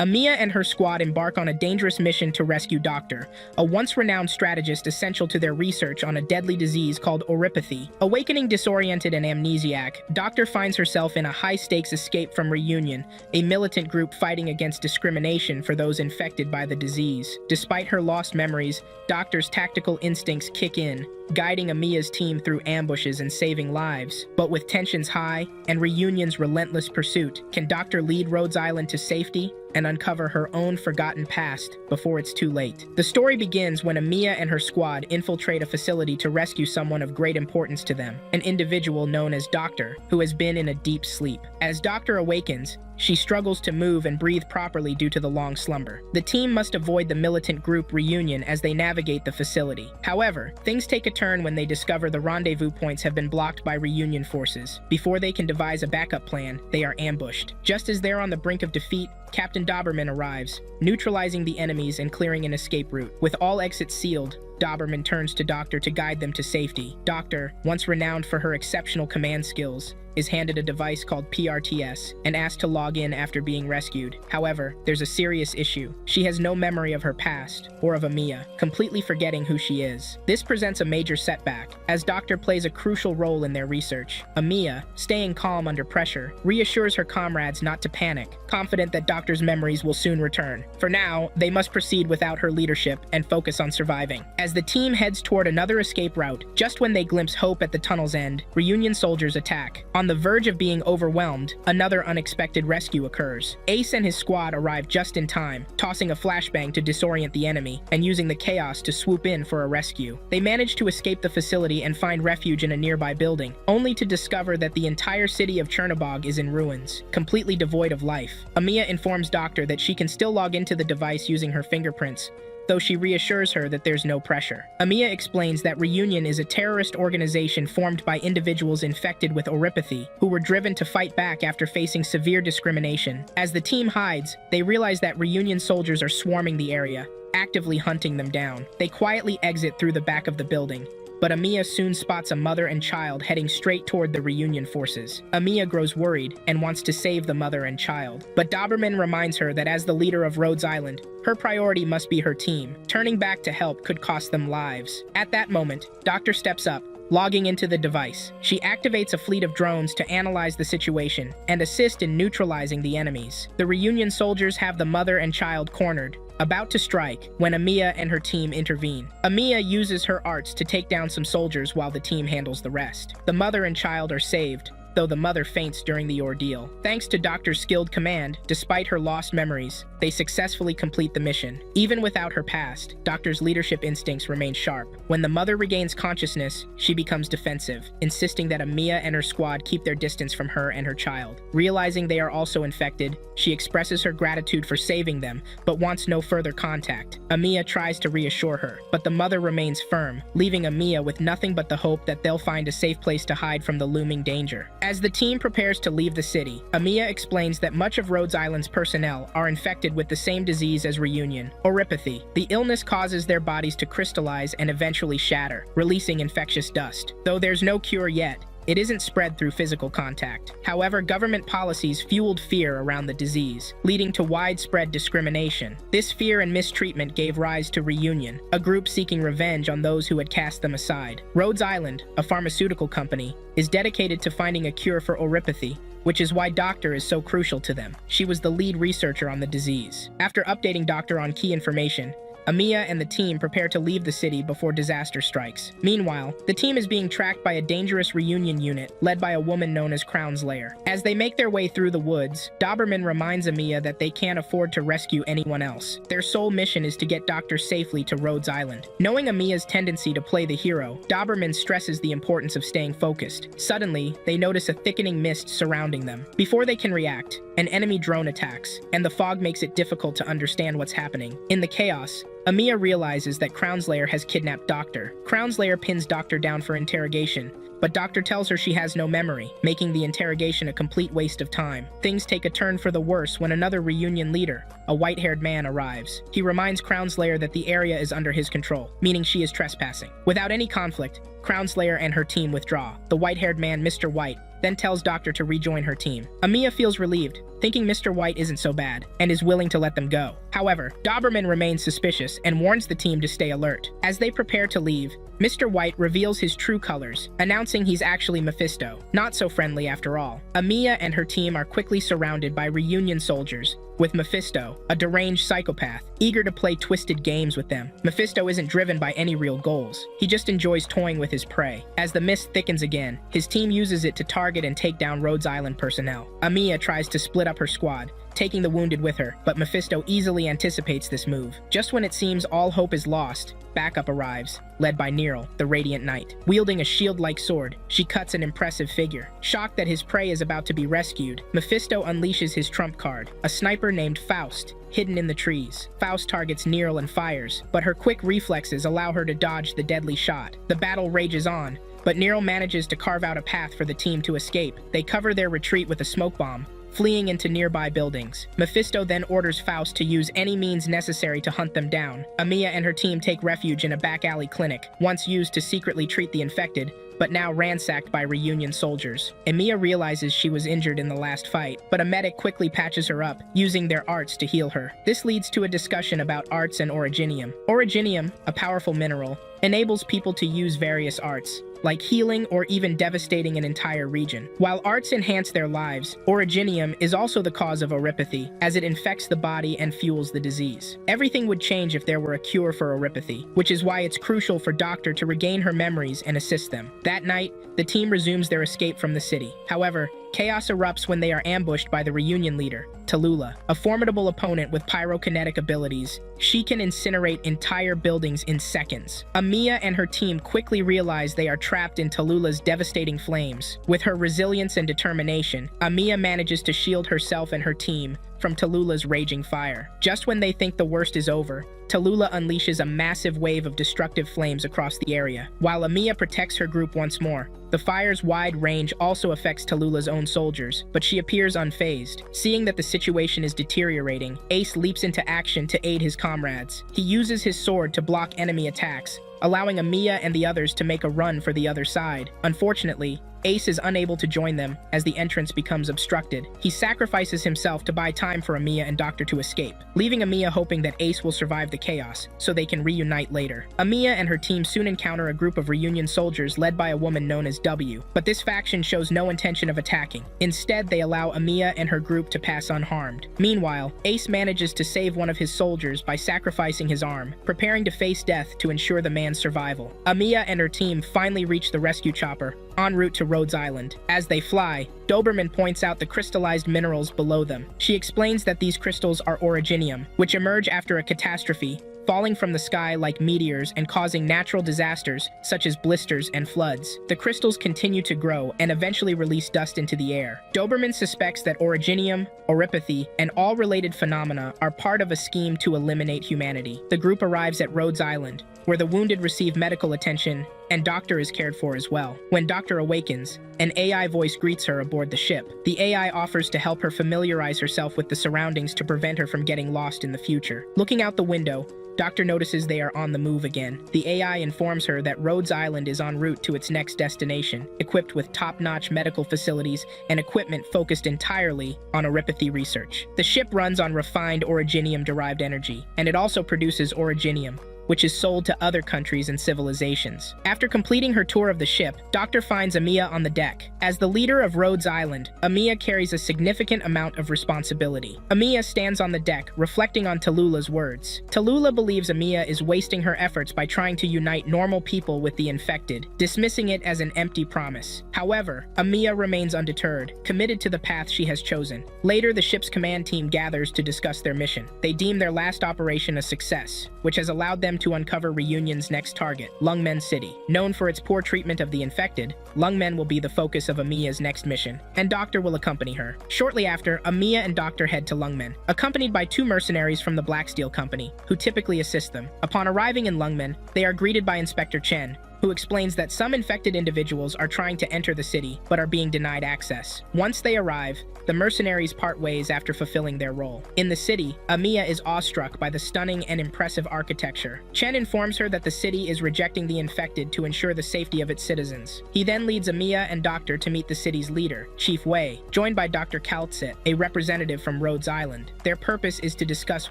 Amiya and her squad embark on a dangerous mission to rescue Doctor, a once-renowned strategist essential to their research on a deadly disease called oropathy. Awakening disoriented and amnesiac, Doctor finds herself in a high-stakes escape from Reunion, a militant group fighting against discrimination for those infected by the disease. Despite her lost memories, Doctor's tactical instincts kick in, guiding Amiya's team through ambushes and saving lives. But with tensions high and Reunion's relentless pursuit, can Doctor lead Rhodes Island to safety and uncover her own forgotten past before it's too late? The story begins when Amiya and her squad infiltrate a facility to rescue someone of great importance to them, an individual known as Doctor, who has been in a deep sleep. As Doctor awakens, she struggles to move and breathe properly due to the long slumber. The team must avoid the militant group Reunion as they navigate the facility. However, things take a turn when they discover the rendezvous points have been blocked by Reunion forces. Before they can devise a backup plan, they are ambushed. Just as they're on the brink of defeat, Captain Doberman arrives, neutralizing the enemies and clearing an escape route. With all exits sealed, Doberman turns to Doctor to guide them to safety. Doctor, once renowned for her exceptional command skills, is handed a device called PRTS and asked to log in after being rescued. However, there's a serious issue. She has no memory of her past or of Amiya, completely forgetting who she is. This presents a major setback, as Doctor plays a crucial role in their research. Amiya, staying calm under pressure, reassures her comrades not to panic, confident that Doctor's memories will soon return. For now, they must proceed without her leadership and focus on surviving. As the team heads toward another escape route, just when they glimpse hope at the tunnel's end, Reunion soldiers attack. On the verge of being overwhelmed, another unexpected rescue occurs. Ace and his squad arrive just in time, tossing a flashbang to disorient the enemy and using the chaos to swoop in for a rescue. They manage to escape the facility and find refuge in a nearby building, only to discover that the entire city of Chernobog is in ruins, completely devoid of life. Amiya informs Doctor that she can still log into the device using her fingerprints, though she reassures her that there's no pressure. Amiya explains that Reunion is a terrorist organization formed by individuals infected with oropathy, who were driven to fight back after facing severe discrimination. As the team hides, they realize that Reunion soldiers are swarming the area, actively hunting them down. They quietly exit through the back of the building, but Amiya soon spots a mother and child heading straight toward the Reunion forces. Amiya grows worried and wants to save the mother and child, but Doberman reminds her that as the leader of Rhodes Island, her priority must be her team. Turning back to help could cost them lives. At that moment, Doctor steps up, logging into the device. She activates a fleet of drones to analyze the situation and assist in neutralizing the enemies. The Reunion soldiers have the mother and child cornered, about to strike, when Amiya and her team intervene. Amiya uses her arts to take down some soldiers while the team handles the rest. The mother and child are saved, though the mother faints during the ordeal. Thanks to Doctor's skilled command, despite her lost memories, they successfully complete the mission. Even without her past, Doctor's leadership instincts remain sharp. When the mother regains consciousness, she becomes defensive, insisting that Amiya and her squad keep their distance from her and her child. Realizing they are also infected, she expresses her gratitude for saving them, but wants no further contact. Amiya tries to reassure her, but the mother remains firm, leaving Amiya with nothing but the hope that they'll find a safe place to hide from the looming danger. As the team prepares to leave the city, Amiya explains that much of Rhodes Island's personnel are infected with the same disease as Reunion, oropathy. The illness causes their bodies to crystallize and eventually shatter, releasing infectious dust. Though there's no cure yet, it isn't spread through physical contact. However, government policies fueled fear around the disease, leading to widespread discrimination. This fear and mistreatment gave rise to Reunion, a group seeking revenge on those who had cast them aside. Rhodes Island, a pharmaceutical company, is dedicated to finding a cure for oropathy, which is why Doctor is so crucial to them. She was the lead researcher on the disease. After updating Doctor on key information, Amiya and the team prepare to leave the city before disaster strikes. Meanwhile, the team is being tracked by a dangerous Reunion unit led by a woman known as Crown's Lair. As they make their way through the woods, Doberman reminds Amiya that they can't afford to rescue anyone else. Their sole mission is to get Doctor safely to Rhodes Island. Knowing Amiya's tendency to play the hero, Doberman stresses the importance of staying focused. Suddenly, they notice a thickening mist surrounding them. Before they can react, an enemy drone attacks, and the fog makes it difficult to understand what's happening. In the chaos, Amiya realizes that Crown's Lair has kidnapped Doctor. Crown's Lair pins Doctor down for interrogation, but Doctor tells her she has no memory, making the interrogation a complete waste of time. Things take a turn for the worse when another Reunion leader, a white-haired man, arrives. He reminds Crown's Lair that the area is under his control, meaning she is trespassing. Without any conflict, Crown's Lair and her team withdraw. The white-haired man, Mr. White, then tells Doctor to rejoin her team. Amiya feels relieved, thinking Mr. White isn't so bad, and is willing to let them go. However, Doberman remains suspicious and warns the team to stay alert. As they prepare to leave, Mr. White reveals his true colors, announcing he's actually Mephisto, not so friendly after all. Amiya and her team are quickly surrounded by Reunion soldiers, with Mephisto, a deranged psychopath, eager to play twisted games with them. Mephisto isn't driven by any real goals. He just enjoys toying with his prey. As the mist thickens again, his team uses it to target and take down Rhodes Island personnel. Amiya tries to split up her squad, taking the wounded with her, but Mephisto easily anticipates this move. Just when it seems all hope is lost, backup arrives, led by Nerl, the Radiant Knight. Wielding a shield-like sword, she cuts an impressive figure. Shocked that his prey is about to be rescued, Mephisto unleashes his trump card, a sniper named Faust, hidden in the trees. Faust targets Nerl and fires, but her quick reflexes allow her to dodge the deadly shot. The battle rages on, but Nerl manages to carve out a path for the team to escape. They cover their retreat with a smoke bomb, fleeing into nearby buildings. Mephisto then orders Faust to use any means necessary to hunt them down. Amiya and her team take refuge in a back alley clinic, once used to secretly treat the infected, but now ransacked by Reunion soldiers. Amiya realizes she was injured in the last fight, but a medic quickly patches her up, using their arts to heal her. This leads to a discussion about arts and originium. Originium, a powerful mineral, enables people to use various arts, like healing or even devastating an entire region. While arts enhance their lives, originium is also the cause of oropathy, as it infects the body and fuels the disease. Everything would change if there were a cure for oropathy, which is why it's crucial for Doctor to regain her memories and assist them. That night, the team resumes their escape from the city. However, chaos erupts when they are ambushed by the Reunion leader, Tallulah, a formidable opponent with pyrokinetic abilities. She can incinerate entire buildings in seconds. Amiya and her team quickly realize they are trapped in Tallulah's devastating flames. With her resilience and determination, Amiya manages to shield herself and her team from Tallulah's raging fire. Just when they think the worst is over, Tallulah unleashes a massive wave of destructive flames across the area. While Amiya protects her group once more, the fire's wide range also affects Tallulah's own soldiers, but she appears unfazed. Seeing that the situation is deteriorating, Ace leaps into action to aid his comrades. He uses his sword to block enemy attacks, allowing Amiya and the others to make a run for the other side. Unfortunately, Ace is unable to join them as the entrance becomes obstructed. He sacrifices himself to buy time for Amiya and Doctor to escape, leaving Amiya hoping that Ace will survive the chaos so they can reunite later. Amiya and her team soon encounter a group of Reunion soldiers led by a woman known as W, but this faction shows no intention of attacking. Instead, they allow Amiya and her group to pass unharmed. Meanwhile, Ace manages to save one of his soldiers by sacrificing his arm, preparing to face death to ensure the man's survival. Amiya and her team finally reach the rescue chopper, en route to Rhodes Island. As they fly, Doberman points out the crystallized minerals below them. She explains that these crystals are originium, which emerge after a catastrophe, falling from the sky like meteors and causing natural disasters such as blisters and floods. The crystals continue to grow and eventually release dust into the air. Doberman suspects that originium, oropathy, and all related phenomena are part of a scheme to eliminate humanity. The group arrives at Rhodes Island, where the wounded receive medical attention and Doctor is cared for as well. When Doctor awakens, an AI voice greets her aboard the ship. The AI offers to help her familiarize herself with the surroundings to prevent her from getting lost in the future. Looking out the window, Doctor notices they are on the move again. The AI informs her that Rhodes Island is en route to its next destination, equipped with top-notch medical facilities and equipment focused entirely on oropathy research. The ship runs on refined originium-derived energy, and it also produces originium, which is sold to other countries and civilizations. After completing her tour of the ship, Doctor finds Amiya on the deck. As the leader of Rhodes Island, Amiya carries a significant amount of responsibility. Amiya stands on the deck, reflecting on Tallulah's words. Tallulah believes Amiya is wasting her efforts by trying to unite normal people with the infected, dismissing it as an empty promise. However, Amiya remains undeterred, committed to the path she has chosen. Later, the ship's command team gathers to discuss their mission. They deem their last operation a success, which has allowed them to uncover Reunion's next target, Lungmen City. Known for its poor treatment of the infected, Lungmen will be the focus of Amiya's next mission, and Doctor will accompany her. Shortly after, Amiya and Doctor head to Lungmen, accompanied by 2 mercenaries from the Black Steel Company, who typically assist them. Upon arriving in Lungmen, they are greeted by Inspector Chen, who explains that some infected individuals are trying to enter the city, but are being denied access. Once they arrive, the mercenaries part ways after fulfilling their role. In the city, Amiya is awestruck by the stunning and impressive architecture. Chen informs her that the city is rejecting the infected to ensure the safety of its citizens. He then leads Amiya and Doctor to meet the city's leader, Chief Wei, joined by Dr. Kaltsit, a representative from Rhodes Island. Their purpose is to discuss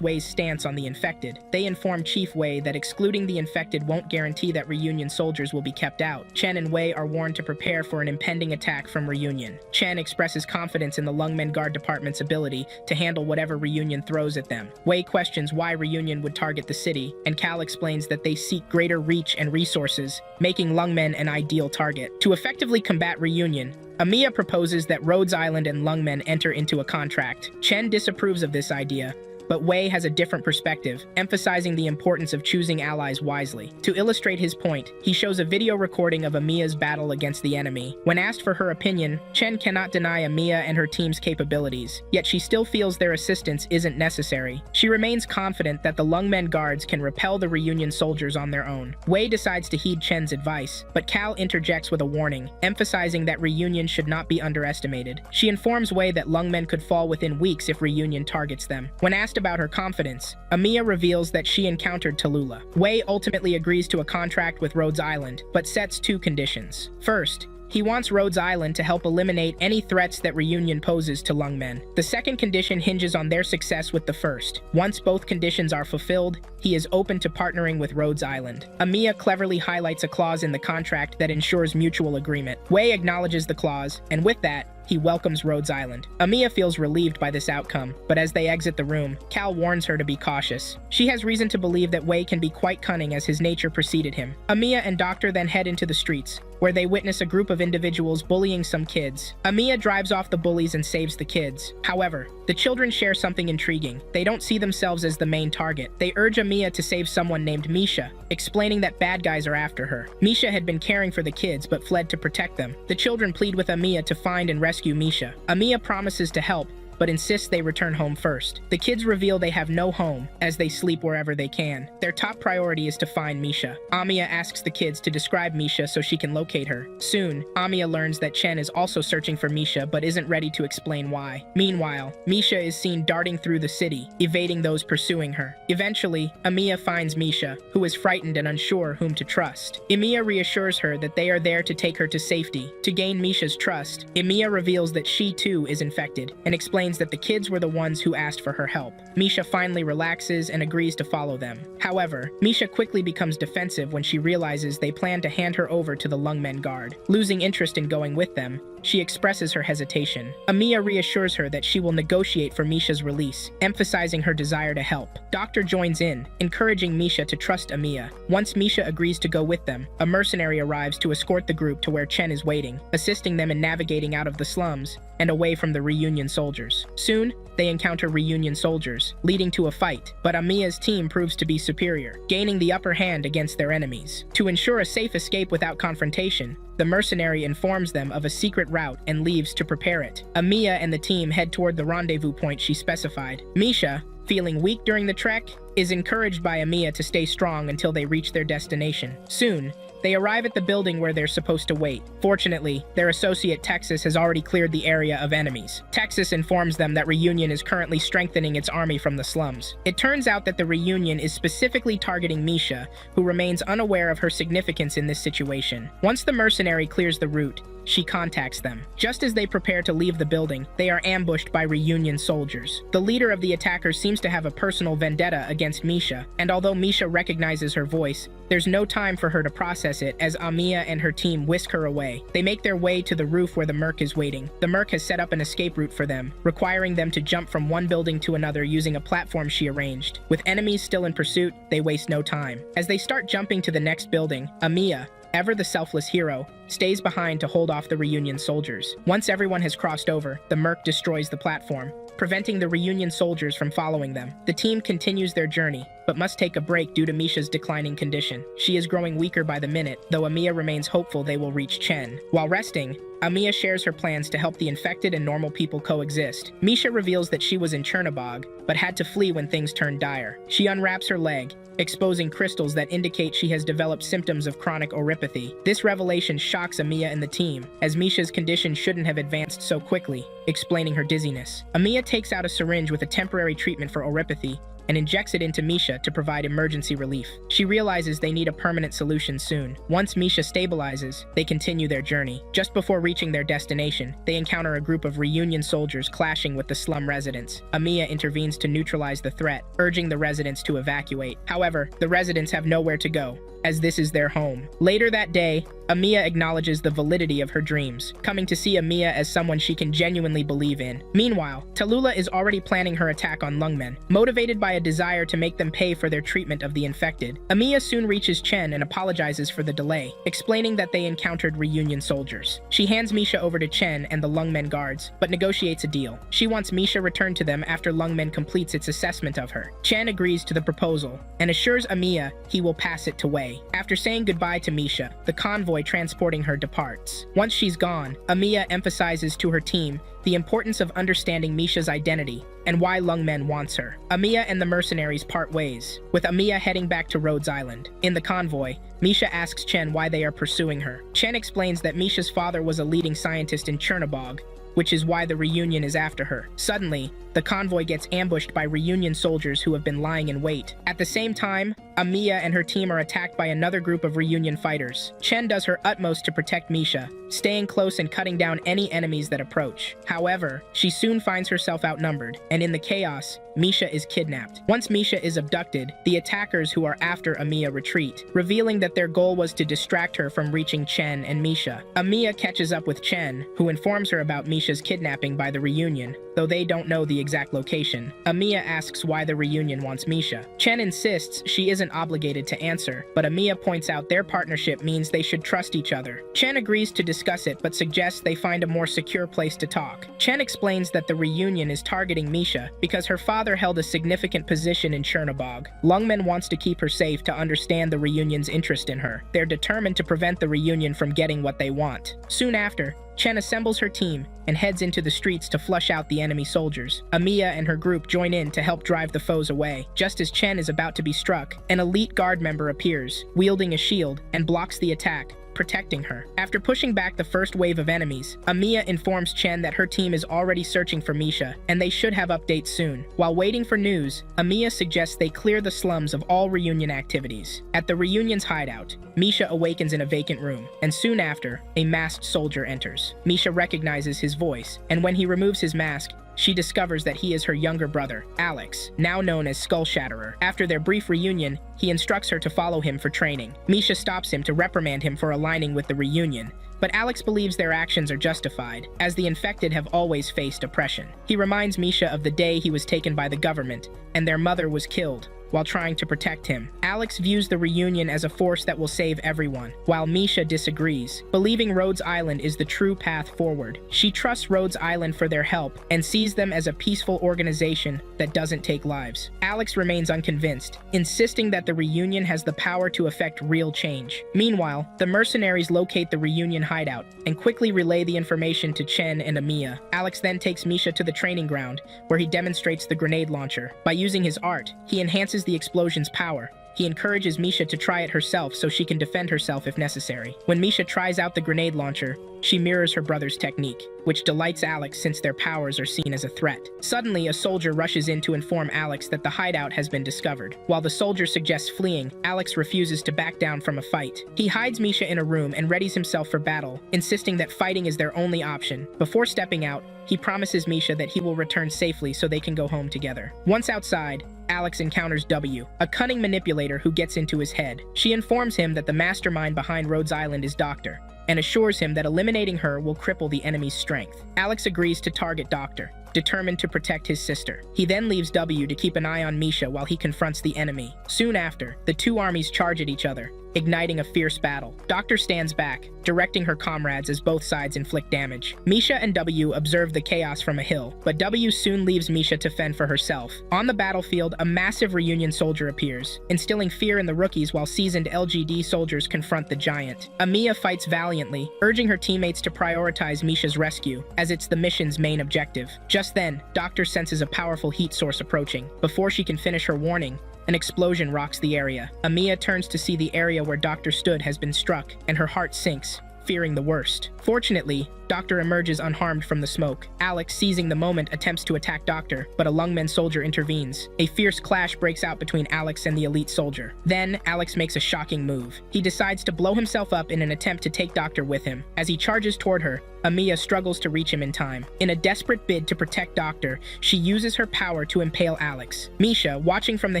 Wei's stance on the infected. They inform Chief Wei that excluding the infected won't guarantee that Reunion soldiers will be kept out. Chen and Wei are warned to prepare for an impending attack from Reunion. Chen expresses confidence in the Lungmen Guard Department's ability to handle whatever Reunion throws at them. Wei questions why Reunion would target the city, and Cal explains that they seek greater reach and resources, making Lungmen an ideal target. To effectively combat Reunion, Amiya proposes that Rhodes Island and Lungmen enter into a contract. Chen disapproves of this idea, but Wei has a different perspective, emphasizing the importance of choosing allies wisely. To illustrate his point, he shows a video recording of Amiya's battle against the enemy. When asked for her opinion, Chen cannot deny Amiya and her team's capabilities, yet she still feels their assistance isn't necessary. She remains confident that the Lungmen guards can repel the Reunion soldiers on their own. Wei decides to heed Chen's advice, but Cal interjects with a warning, emphasizing that Reunion should not be underestimated. She informs Wei that Lungmen could fall within weeks if Reunion targets them. When asked about her confidence, Amiya reveals that she encountered Tallulah. Wei ultimately agrees to a contract with Rhodes Island, but sets two conditions. First, he wants Rhodes Island to help eliminate any threats that Reunion poses to Lungmen. The second condition hinges on their success with the first. Once both conditions are fulfilled, he is open to partnering with Rhodes Island. Amiya cleverly highlights a clause in the contract that ensures mutual agreement. Wei acknowledges the clause, and with that, he welcomes Rhodes Island. Amiya feels relieved by this outcome, but as they exit the room, Cal warns her to be cautious. She has reason to believe that Wei can be quite cunning as his nature preceded him. Amiya and Doctor then head into the streets, where they witness a group of individuals bullying some kids. Amiya drives off the bullies and saves the kids. However, the children share something intriguing. They don't see themselves as the main target. They urge Amiya to save someone named Misha, explaining that bad guys are after her. Misha had been caring for the kids but fled to protect them. The children plead with Amiya to find and rescue Misha. Amiya promises to help, but insists they return home first. The kids reveal they have no home, as they sleep wherever they can. Their top priority is to find Misha. Amiya asks the kids to describe Misha so she can locate her. Soon, Amiya learns that Chen is also searching for Misha but isn't ready to explain why. Meanwhile, Misha is seen darting through the city, evading those pursuing her. Eventually, Amiya finds Misha, who is frightened and unsure whom to trust. Amiya reassures her that they are there to take her to safety. To gain Misha's trust, Amiya reveals that she too is infected, and explains that the kids were the ones who asked for her help. Misha finally relaxes and agrees to follow them. However, Misha quickly becomes defensive when she realizes they plan to hand her over to the Lungmen Guard. Losing interest in going with them, she expresses her hesitation. Amiya reassures her that she will negotiate for Misha's release, emphasizing her desire to help. Doctor joins in, encouraging Misha to trust Amiya. Once Misha agrees to go with them, a mercenary arrives to escort the group to where Chen is waiting, assisting them in navigating out of the slums and away from the Reunion soldiers. Soon, they encounter Reunion soldiers, leading to a fight, but Amiya's team proves to be superior, gaining the upper hand against their enemies. To ensure a safe escape without confrontation, the mercenary informs them of a secret route and leaves to prepare it. Amiya and the team head toward the rendezvous point she specified. Misha, feeling weak during the trek, is encouraged by Amiya to stay strong until they reach their destination. Soon, they arrive at the building where they're supposed to wait. Fortunately, their associate Texas has already cleared the area of enemies. Texas informs them that Reunion is currently strengthening its army from the slums. It turns out that the Reunion is specifically targeting Misha, who remains unaware of her significance in this situation. Once the mercenary clears the route, she contacts them. Just as they prepare to leave the building, they are ambushed by Reunion soldiers. The leader of the attackers seems to have a personal vendetta against Misha, and although Misha recognizes her voice, there's no time for her to process it as Amiya and her team whisk her away. They make their way to the roof where the Merc is waiting. The Merc has set up an escape route for them, requiring them to jump from one building to another using a platform she arranged. With enemies still in pursuit, they waste no time. As they start jumping to the next building, Amiya, ever the selfless hero, stays behind to hold off the Reunion soldiers. Once everyone has crossed over, the Merc destroys the platform. preventing the Reunion soldiers from following them. The team continues their journey, but must take a break due to Misha's declining condition. She is growing weaker by the minute, though Amiya remains hopeful they will reach Chen. While resting, Amiya shares her plans to help the infected and normal people coexist. Misha reveals that she was in Chernobog, but had to flee when things turned dire. She unwraps her leg, exposing crystals that indicate she has developed symptoms of chronic oropathy. This revelation shocks Amiya and the team, as Misha's condition shouldn't have advanced so quickly, explaining her dizziness. Amiya takes out a syringe with a temporary treatment for oropathy and injects it into Misha to provide emergency relief. She realizes they need a permanent solution soon. Once Misha stabilizes, they continue their journey. Just before reaching their destination, they encounter a group of Reunion soldiers clashing with the slum residents. Amiya intervenes to neutralize the threat, urging the residents to evacuate. However, the residents have nowhere to go, as this is their home. Later that day, Amiya acknowledges the validity of her dreams, coming to see Amiya as someone she can genuinely believe in. Meanwhile, Tallulah is already planning her attack on Lungmen, motivated by a desire to make them pay for their treatment of the infected. Amiya soon reaches Chen and apologizes for the delay, explaining that they encountered Reunion soldiers. She hands Misha over to Chen and the Lungmen guards, but negotiates a deal. She wants Misha returned to them after Lungmen completes its assessment of her. Chen agrees to the proposal, and assures Amiya he will pass it to Wei. After saying goodbye to Misha, the convoy transporting her departs. Once she's gone, Amiya emphasizes to her team the importance of understanding Misha's identity and why Lungmen wants her. Amiya and the mercenaries part ways, with Amiya heading back to Rhodes Island. In the convoy, Misha asks Chen why they are pursuing her. Chen explains that Misha's father was a leading scientist in Chernobog, which is why the Reunion is after her. Suddenly, the convoy gets ambushed by Reunion soldiers who have been lying in wait. At the same time, Amiya and her team are attacked by another group of Reunion fighters. Chen does her utmost to protect Misha, staying close and cutting down any enemies that approach. However, she soon finds herself outnumbered, and in the chaos, Misha is kidnapped. Once Misha is abducted, the attackers who are after Amiya retreat, revealing that their goal was to distract her from reaching Chen and Misha. Amiya catches up with Chen, who informs her about Misha's kidnapping by the Reunion, though they don't know the exact location. Amiya asks why the Reunion wants Misha. Chen insists she isn't obligated to answer, but Amiya points out their partnership means they should trust each other. Chen agrees to discuss it, but suggests they find a more secure place to talk. Chen explains that the Reunion is targeting Misha because her father held a significant position in Chernobog. Lungmen wants to keep her safe to understand the Reunion's interest in her. They're determined to prevent the Reunion from getting what they want. Soon after, Chen assembles her team and heads into the streets to flush out the enemy soldiers. Amiya and her group join in to help drive the foes away. Just as Chen is about to be struck, an elite guard member appears, wielding a shield, and blocks the attack, protecting her. After pushing back the first wave of enemies, Amiya informs Chen that her team is already searching for Misha, and they should have updates soon. While waiting for news, Amiya suggests they clear the slums of all Reunion activities. At the Reunion's hideout, Misha awakens in a vacant room, and soon after, a masked soldier enters. Misha recognizes his voice, and when he removes his mask, she discovers that he is her younger brother, Alex, now known as Skull Shatterer. After their brief reunion, he instructs her to follow him for training. Misha stops him to reprimand him for aligning with the Reunion, but Alex believes their actions are justified, as the infected have always faced oppression. He reminds Misha of the day he was taken by the government, and their mother was killed while trying to protect him. Alex views the Reunion as a force that will save everyone, while Misha disagrees, believing Rhodes Island is the true path forward. She trusts Rhodes Island for their help and sees them as a peaceful organization that doesn't take lives. Alex remains unconvinced, insisting that the Reunion has the power to effect real change. Meanwhile, the mercenaries locate the Reunion hideout and quickly relay the information to Chen and Amiya. Alex then takes Misha to the training ground, where he demonstrates the grenade launcher. By using his art, he enhances the explosion's power. He encourages Misha to try it herself so she can defend herself if necessary. When Misha tries out the grenade launcher, she mirrors her brother's technique, which delights Alex since their powers are seen as a threat. Suddenly, a soldier rushes in to inform Alex that the hideout has been discovered. While the soldier suggests fleeing, Alex refuses to back down from a fight. He hides Misha in a room and readies himself for battle, insisting that fighting is their only option. Before stepping out, he promises Misha that he will return safely so they can go home together. Once outside, Alex encounters W, a cunning manipulator who gets into his head. She informs him that the mastermind behind Rhodes Island is Doctor, and assures him that eliminating her will cripple the enemy's strength. Alex agrees to target Doctor, determined to protect his sister. He then leaves W to keep an eye on Misha while he confronts the enemy. Soon after, the two armies charge at each other, igniting a fierce battle. Doctor stands back, directing her comrades as both sides inflict damage. Misha and W observe the chaos from a hill, but W soon leaves Misha to fend for herself. On the battlefield, a massive reunion soldier appears, instilling fear in the rookies while seasoned LGD soldiers confront the giant. Amiya fights valiantly, urging her teammates to prioritize Misha's rescue, as it's the mission's main objective. Just then, Doctor senses a powerful heat source approaching. Before she can finish her warning, an explosion rocks the area. Amiya turns to see the area where Doctor stood has been struck, and her heart sinks, fearing the worst. Fortunately, Doctor emerges unharmed from the smoke. Alex, seizing the moment, attempts to attack Doctor, but a Lungmen soldier intervenes. A fierce clash breaks out between Alex and the elite soldier. Then, Alex makes a shocking move. He decides to blow himself up in an attempt to take Doctor with him. As he charges toward her, Amiya struggles to reach him in time. In a desperate bid to protect Doctor, she uses her power to impale Alex. Misha, watching from the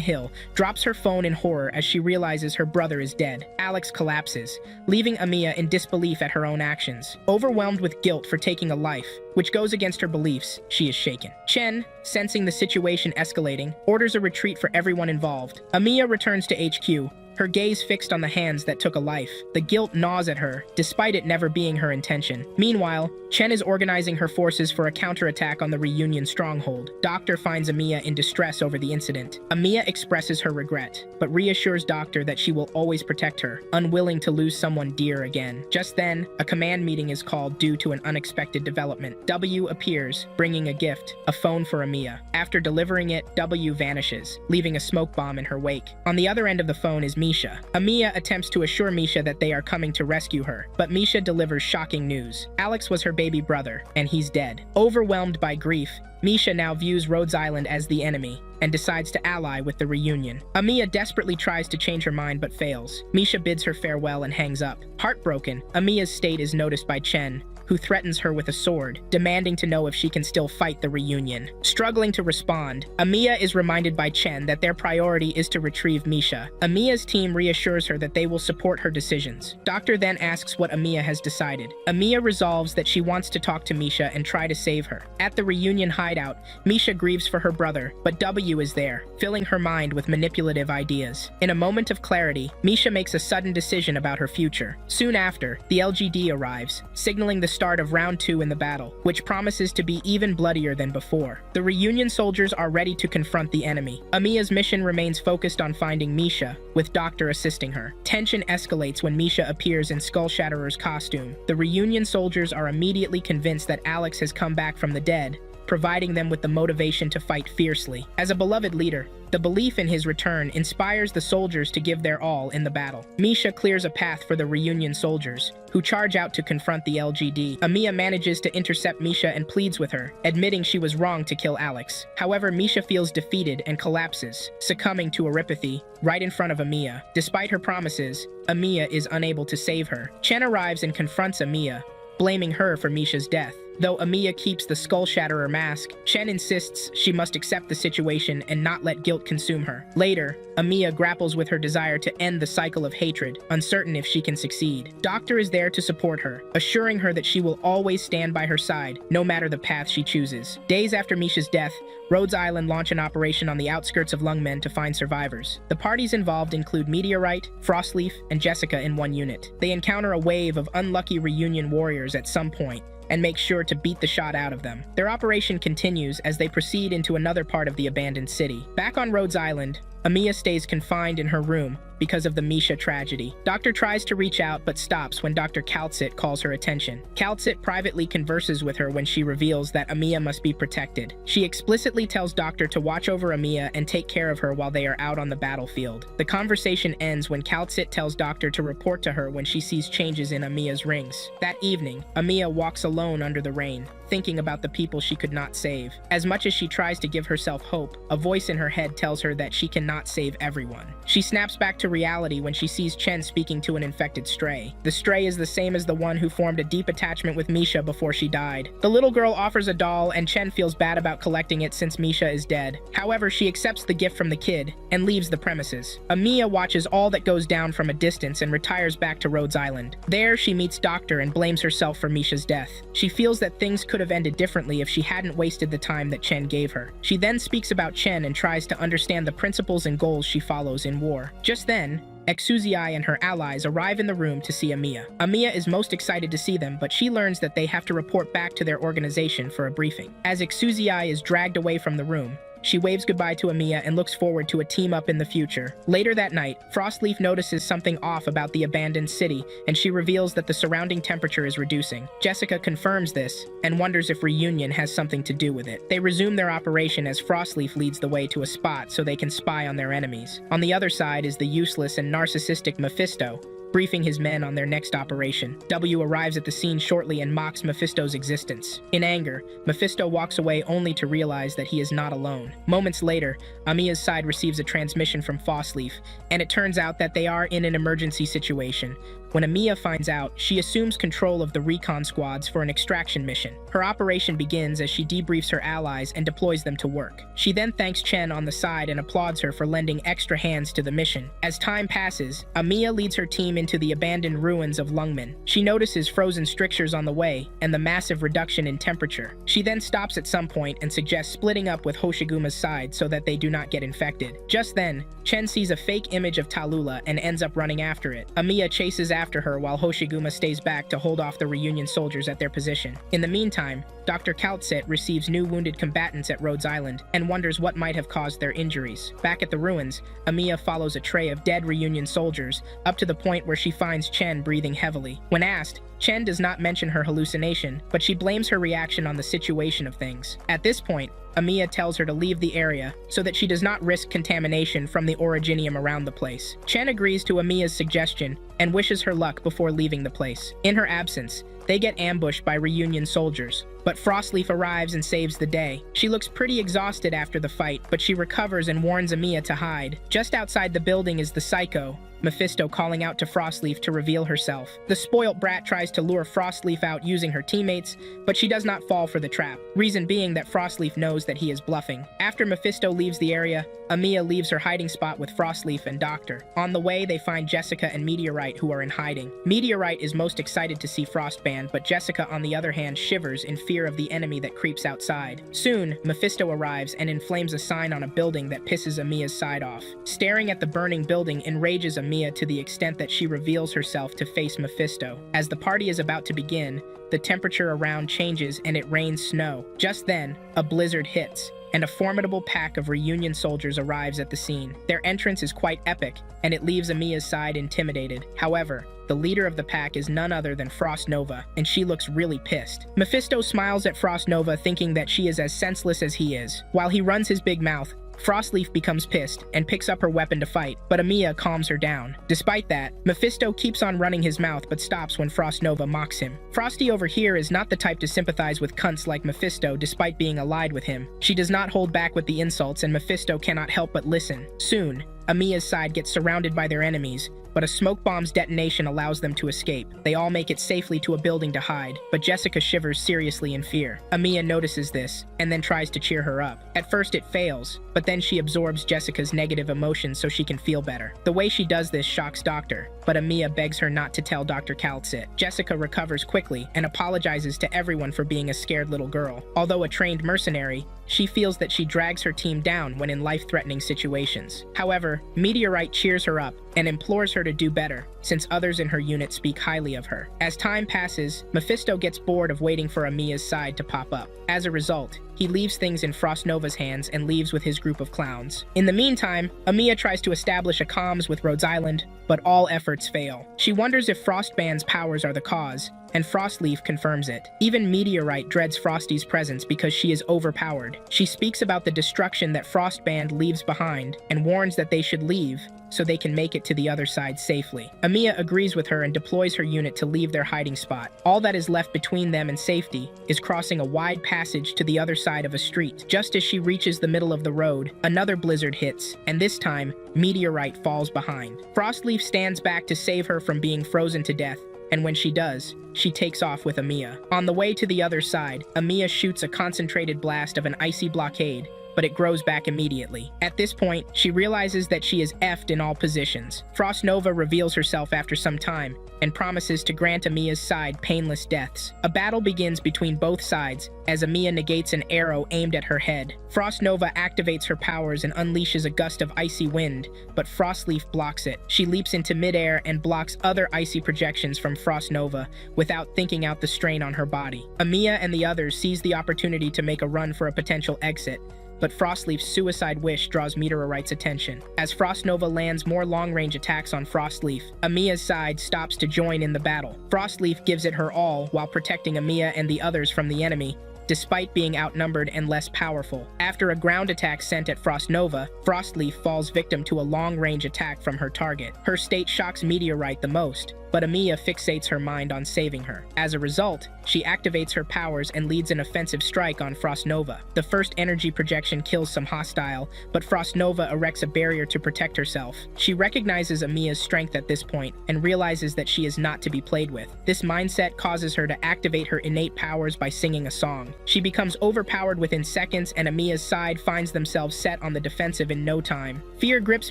hill, drops her phone in horror as she realizes her brother is dead. Alex collapses, leaving Amiya in disbelief at her own actions. Overwhelmed with guilt for taking a life, which goes against her beliefs, she is shaken. Chen, sensing the situation escalating, orders a retreat for everyone involved. Amiya returns to HQ, her gaze fixed on the hands that took a life. The guilt gnaws at her, despite it never being her intention. Meanwhile, Chen is organizing her forces for a counterattack on the Reunion stronghold. Doctor finds Amiya in distress over the incident. Amiya expresses her regret, but reassures Doctor that she will always protect her, unwilling to lose someone dear again. Just then, a command meeting is called due to an unexpected development. W appears, bringing a gift, a phone for Amiya. After delivering it, W vanishes, leaving a smoke bomb in her wake. On the other end of the phone is Misha. Amiya attempts to assure Misha that they are coming to rescue her, but Misha delivers shocking news. Alex was her baby brother, and he's dead. Overwhelmed by grief, Misha now views Rhodes Island as the enemy and decides to ally with the Reunion. Amiya desperately tries to change her mind but fails. Misha bids her farewell and hangs up. Heartbroken, Amiya's state is noticed by Chen, who threatens her with a sword, demanding to know if she can still fight the Reunion. Struggling to respond, Amiya is reminded by Chen that their priority is to retrieve Misha. Amiya's team reassures her that they will support her decisions. Doctor then asks what Amiya has decided. Amiya resolves that she wants to talk to Misha and try to save her. At the Reunion hideout, Misha grieves for her brother, but W is there, filling her mind with manipulative ideas. In a moment of clarity, Misha makes a sudden decision about her future. Soon after, the LGD arrives, signaling the start of round 2 in the battle, which promises to be even bloodier than before. The Reunion soldiers are ready to confront the enemy. Amiya's mission remains focused on finding Misha, with Doctor assisting her. Tension escalates when Misha appears in Skull Shatterer's costume. The Reunion soldiers are immediately convinced that Alex has come back from the dead, providing them with the motivation to fight fiercely. As a beloved leader, the belief in his return inspires the soldiers to give their all in the battle. Misha clears a path for the Reunion soldiers, who charge out to confront the LGD. Amiya manages to intercept Misha and pleads with her, admitting she was wrong to kill Alex. However, Misha feels defeated and collapses, succumbing to erypathy right in front of Amiya. Despite her promises, Amiya is unable to save her. Chen arrives and confronts Amiya, blaming her for Misha's death. Though Amiya keeps the Skull Shatterer mask, Chen insists she must accept the situation and not let guilt consume her. Later, Amiya grapples with her desire to end the cycle of hatred, uncertain if she can succeed. Doctor is there to support her, assuring her that she will always stand by her side, no matter the path she chooses. Days after Misha's death, Rhodes Island launch an operation on the outskirts of Lungmen to find survivors. The parties involved include Meteorite, Frostleaf, and Jessica in one unit. They encounter a wave of unlucky Reunion warriors at some point, and make sure to beat the shot out of them. Their operation continues as they proceed into another part of the abandoned city. Back on Rhodes Island, Amiya stays confined in her room because of the Misha tragedy. Doctor tries to reach out but stops when Dr. Kaltsit calls her attention. Kaltsit privately converses with her when she reveals that Amiya must be protected. She explicitly tells Doctor to watch over Amiya and take care of her while they are out on the battlefield. The conversation ends when Kaltsit tells Doctor to report to her when she sees changes in Amiya's rings. That evening, Amiya walks alone under the rain, thinking about the people she could not save. As much as she tries to give herself hope, a voice in her head tells her that she cannot save everyone. She snaps back to reality when she sees Chen speaking to an infected stray. The stray is the same as the one who formed a deep attachment with Misha before she died. The little girl offers a doll and Chen feels bad about collecting it since Misha is dead. However, she accepts the gift from the kid and leaves the premises. Amiya watches all that goes down from a distance and retires back to Rhodes Island. There, she meets Doctor and blames herself for Misha's death. She feels that things could have ended differently if she hadn't wasted the time that Chen gave her. She then speaks about Chen and tries to understand the principles and goals she follows in war. Just then, Exuzii and her allies arrive in the room to see Amiya. Amiya is most excited to see them, but she learns that they have to report back to their organization for a briefing. As Exuzii is dragged away from the room, she waves goodbye to Amiya and looks forward to a team-up in the future. Later that night, Frostleaf notices something off about the abandoned city, and she reveals that the surrounding temperature is reducing. Jessica confirms this, and wonders if Reunion has something to do with it. They resume their operation as Frostleaf leads the way to a spot so they can spy on their enemies. On the other side is the useless and narcissistic Mephisto, briefing his men on their next operation. W arrives at the scene shortly and mocks Mephisto's existence. In anger, Mephisto walks away only to realize that he is not alone. Moments later, Amiya's side receives a transmission from Frostleaf, and it turns out that they are in an emergency situation. When Amiya finds out, she assumes control of the recon squads for an extraction mission. Her operation begins as she debriefs her allies and deploys them to work. She then thanks Chen on the side and applauds her for lending extra hands to the mission. As time passes, Amiya leads her team into the abandoned ruins of Lungmen. She notices frozen strictures on the way and the massive reduction in temperature. She then stops at some point and suggests splitting up with Hoshiguma's side so that they do not get infected. Just then, Chen sees a fake image of Tallulah and ends up running after it. Amiya chases after her while Hoshiguma stays back to hold off the Reunion soldiers at their position. In the meantime, Dr. Kaltsit receives new wounded combatants at Rhodes Island and wonders what might have caused their injuries. Back at the ruins, Amiya follows a tray of dead Reunion soldiers up to the point where she finds Chen breathing heavily. When asked, Chen does not mention her hallucination, but she blames her reaction on the situation of things. At this point, Amiya tells her to leave the area so that she does not risk contamination from the originium around the place. Chen agrees to Amiya's suggestion and wishes her luck before leaving the place. In her absence, they get ambushed by Reunion soldiers, but Frostleaf arrives and saves the day. She looks pretty exhausted after the fight, but she recovers and warns Amiya to hide. Just outside the building is the Psycho, Mephisto, calling out to Frostleaf to reveal herself. The spoilt brat tries to lure Frostleaf out using her teammates, but she does not fall for the trap, reason being that Frostleaf knows that he is bluffing. After Mephisto leaves the area, Amiya leaves her hiding spot with Frostleaf and Doctor. On the way, they find Jessica and Meteorite, who are in hiding. Meteorite is most excited to see Frostband, but Jessica, on the other hand, shivers in fear of the enemy that creeps outside. Soon, Mephisto arrives and inflames a sign on a building that pisses Amiya's side off. Staring at the burning building enrages Amiya to the extent that she reveals herself to face Mephisto. As the party is about to begin, the temperature around changes and it rains snow. Just then, a blizzard hits, and a formidable pack of Reunion soldiers arrives at the scene. Their entrance is quite epic, and it leaves Amiya's side intimidated. However, the leader of the pack is none other than Frost Nova, and she looks really pissed. Mephisto smiles at Frost Nova, thinking that she is as senseless as he is. While he runs his big mouth, Frostleaf becomes pissed and picks up her weapon to fight, but Amiya calms her down. Despite that, Mephisto keeps on running his mouth but stops when Frost Nova mocks him. Frosty over here is not the type to sympathize with cunts like Mephisto despite being allied with him. She does not hold back with the insults, and Mephisto cannot help but listen. Soon, Amiya's side gets surrounded by their enemies, but a smoke bomb's detonation allows them to escape. They all make it safely to a building to hide, but Jessica shivers seriously in fear. Amiya notices this, and then tries to cheer her up. At first it fails, but then she absorbs Jessica's negative emotions so she can feel better. The way she does this shocks Doctor, but Amiya begs her not to tell Dr. Kaltsit. Jessica recovers quickly and apologizes to everyone for being a scared little girl. Although a trained mercenary, she feels that she drags her team down when in life-threatening situations. However, Meteorite cheers her up and implores her to do better, since others in her unit speak highly of her. As time passes, Mephisto gets bored of waiting for Amiya's side to pop up. As a result, he leaves things in Frost Nova's hands and leaves with his group of clowns. In the meantime, Amiya tries to establish a comms with Rhodes Island, but all efforts fail. She wonders if Frostband's powers are the cause, and Frostleaf confirms it. Even Meteorite dreads Frosty's presence because she is overpowered. She speaks about the destruction that Frostband leaves behind and warns that they should leave so they can make it to the other side safely. Amiya agrees with her and deploys her unit to leave their hiding spot. All that is left between them and safety is crossing a wide passage to the other side of a street. Just as she reaches the middle of the road, another blizzard hits, and this time, Meteorite falls behind. Frostleaf stands back to save her from being frozen to death, and when she does, she takes off with Amiya. On the way to the other side, Amiya shoots a concentrated blast of an icy blockade, but it grows back immediately. At this point, she realizes that she is effed in all positions. Frost Nova reveals herself after some time and promises to grant Amiya's side painless deaths. A battle begins between both sides as Amiya negates an arrow aimed at her head. Frost Nova activates her powers and unleashes a gust of icy wind, but Frostleaf blocks it. She leaps into midair and blocks other icy projections from Frost Nova without thinking out the strain on her body. Amiya and the others seize the opportunity to make a run for a potential exit, but Frostleaf's suicide wish draws Meteorite's attention. As Frost Nova lands more long-range attacks on Frostleaf, Amiya's side stops to join in the battle. Frostleaf gives it her all while protecting Amiya and the others from the enemy, despite being outnumbered and less powerful. After a ground attack sent at Frost Nova, Frostleaf falls victim to a long-range attack from her target. Her state shocks Meteorite the most, but Amiya fixates her mind on saving her. As a result, she activates her powers and leads an offensive strike on Frost Nova. The first energy projection kills some hostile, but Frost Nova erects a barrier to protect herself. She recognizes Amiya's strength at this point and realizes that she is not to be played with. This mindset causes her to activate her innate powers by singing a song. She becomes overpowered within seconds, and Amiya's side finds themselves set on the defensive in no time. Fear grips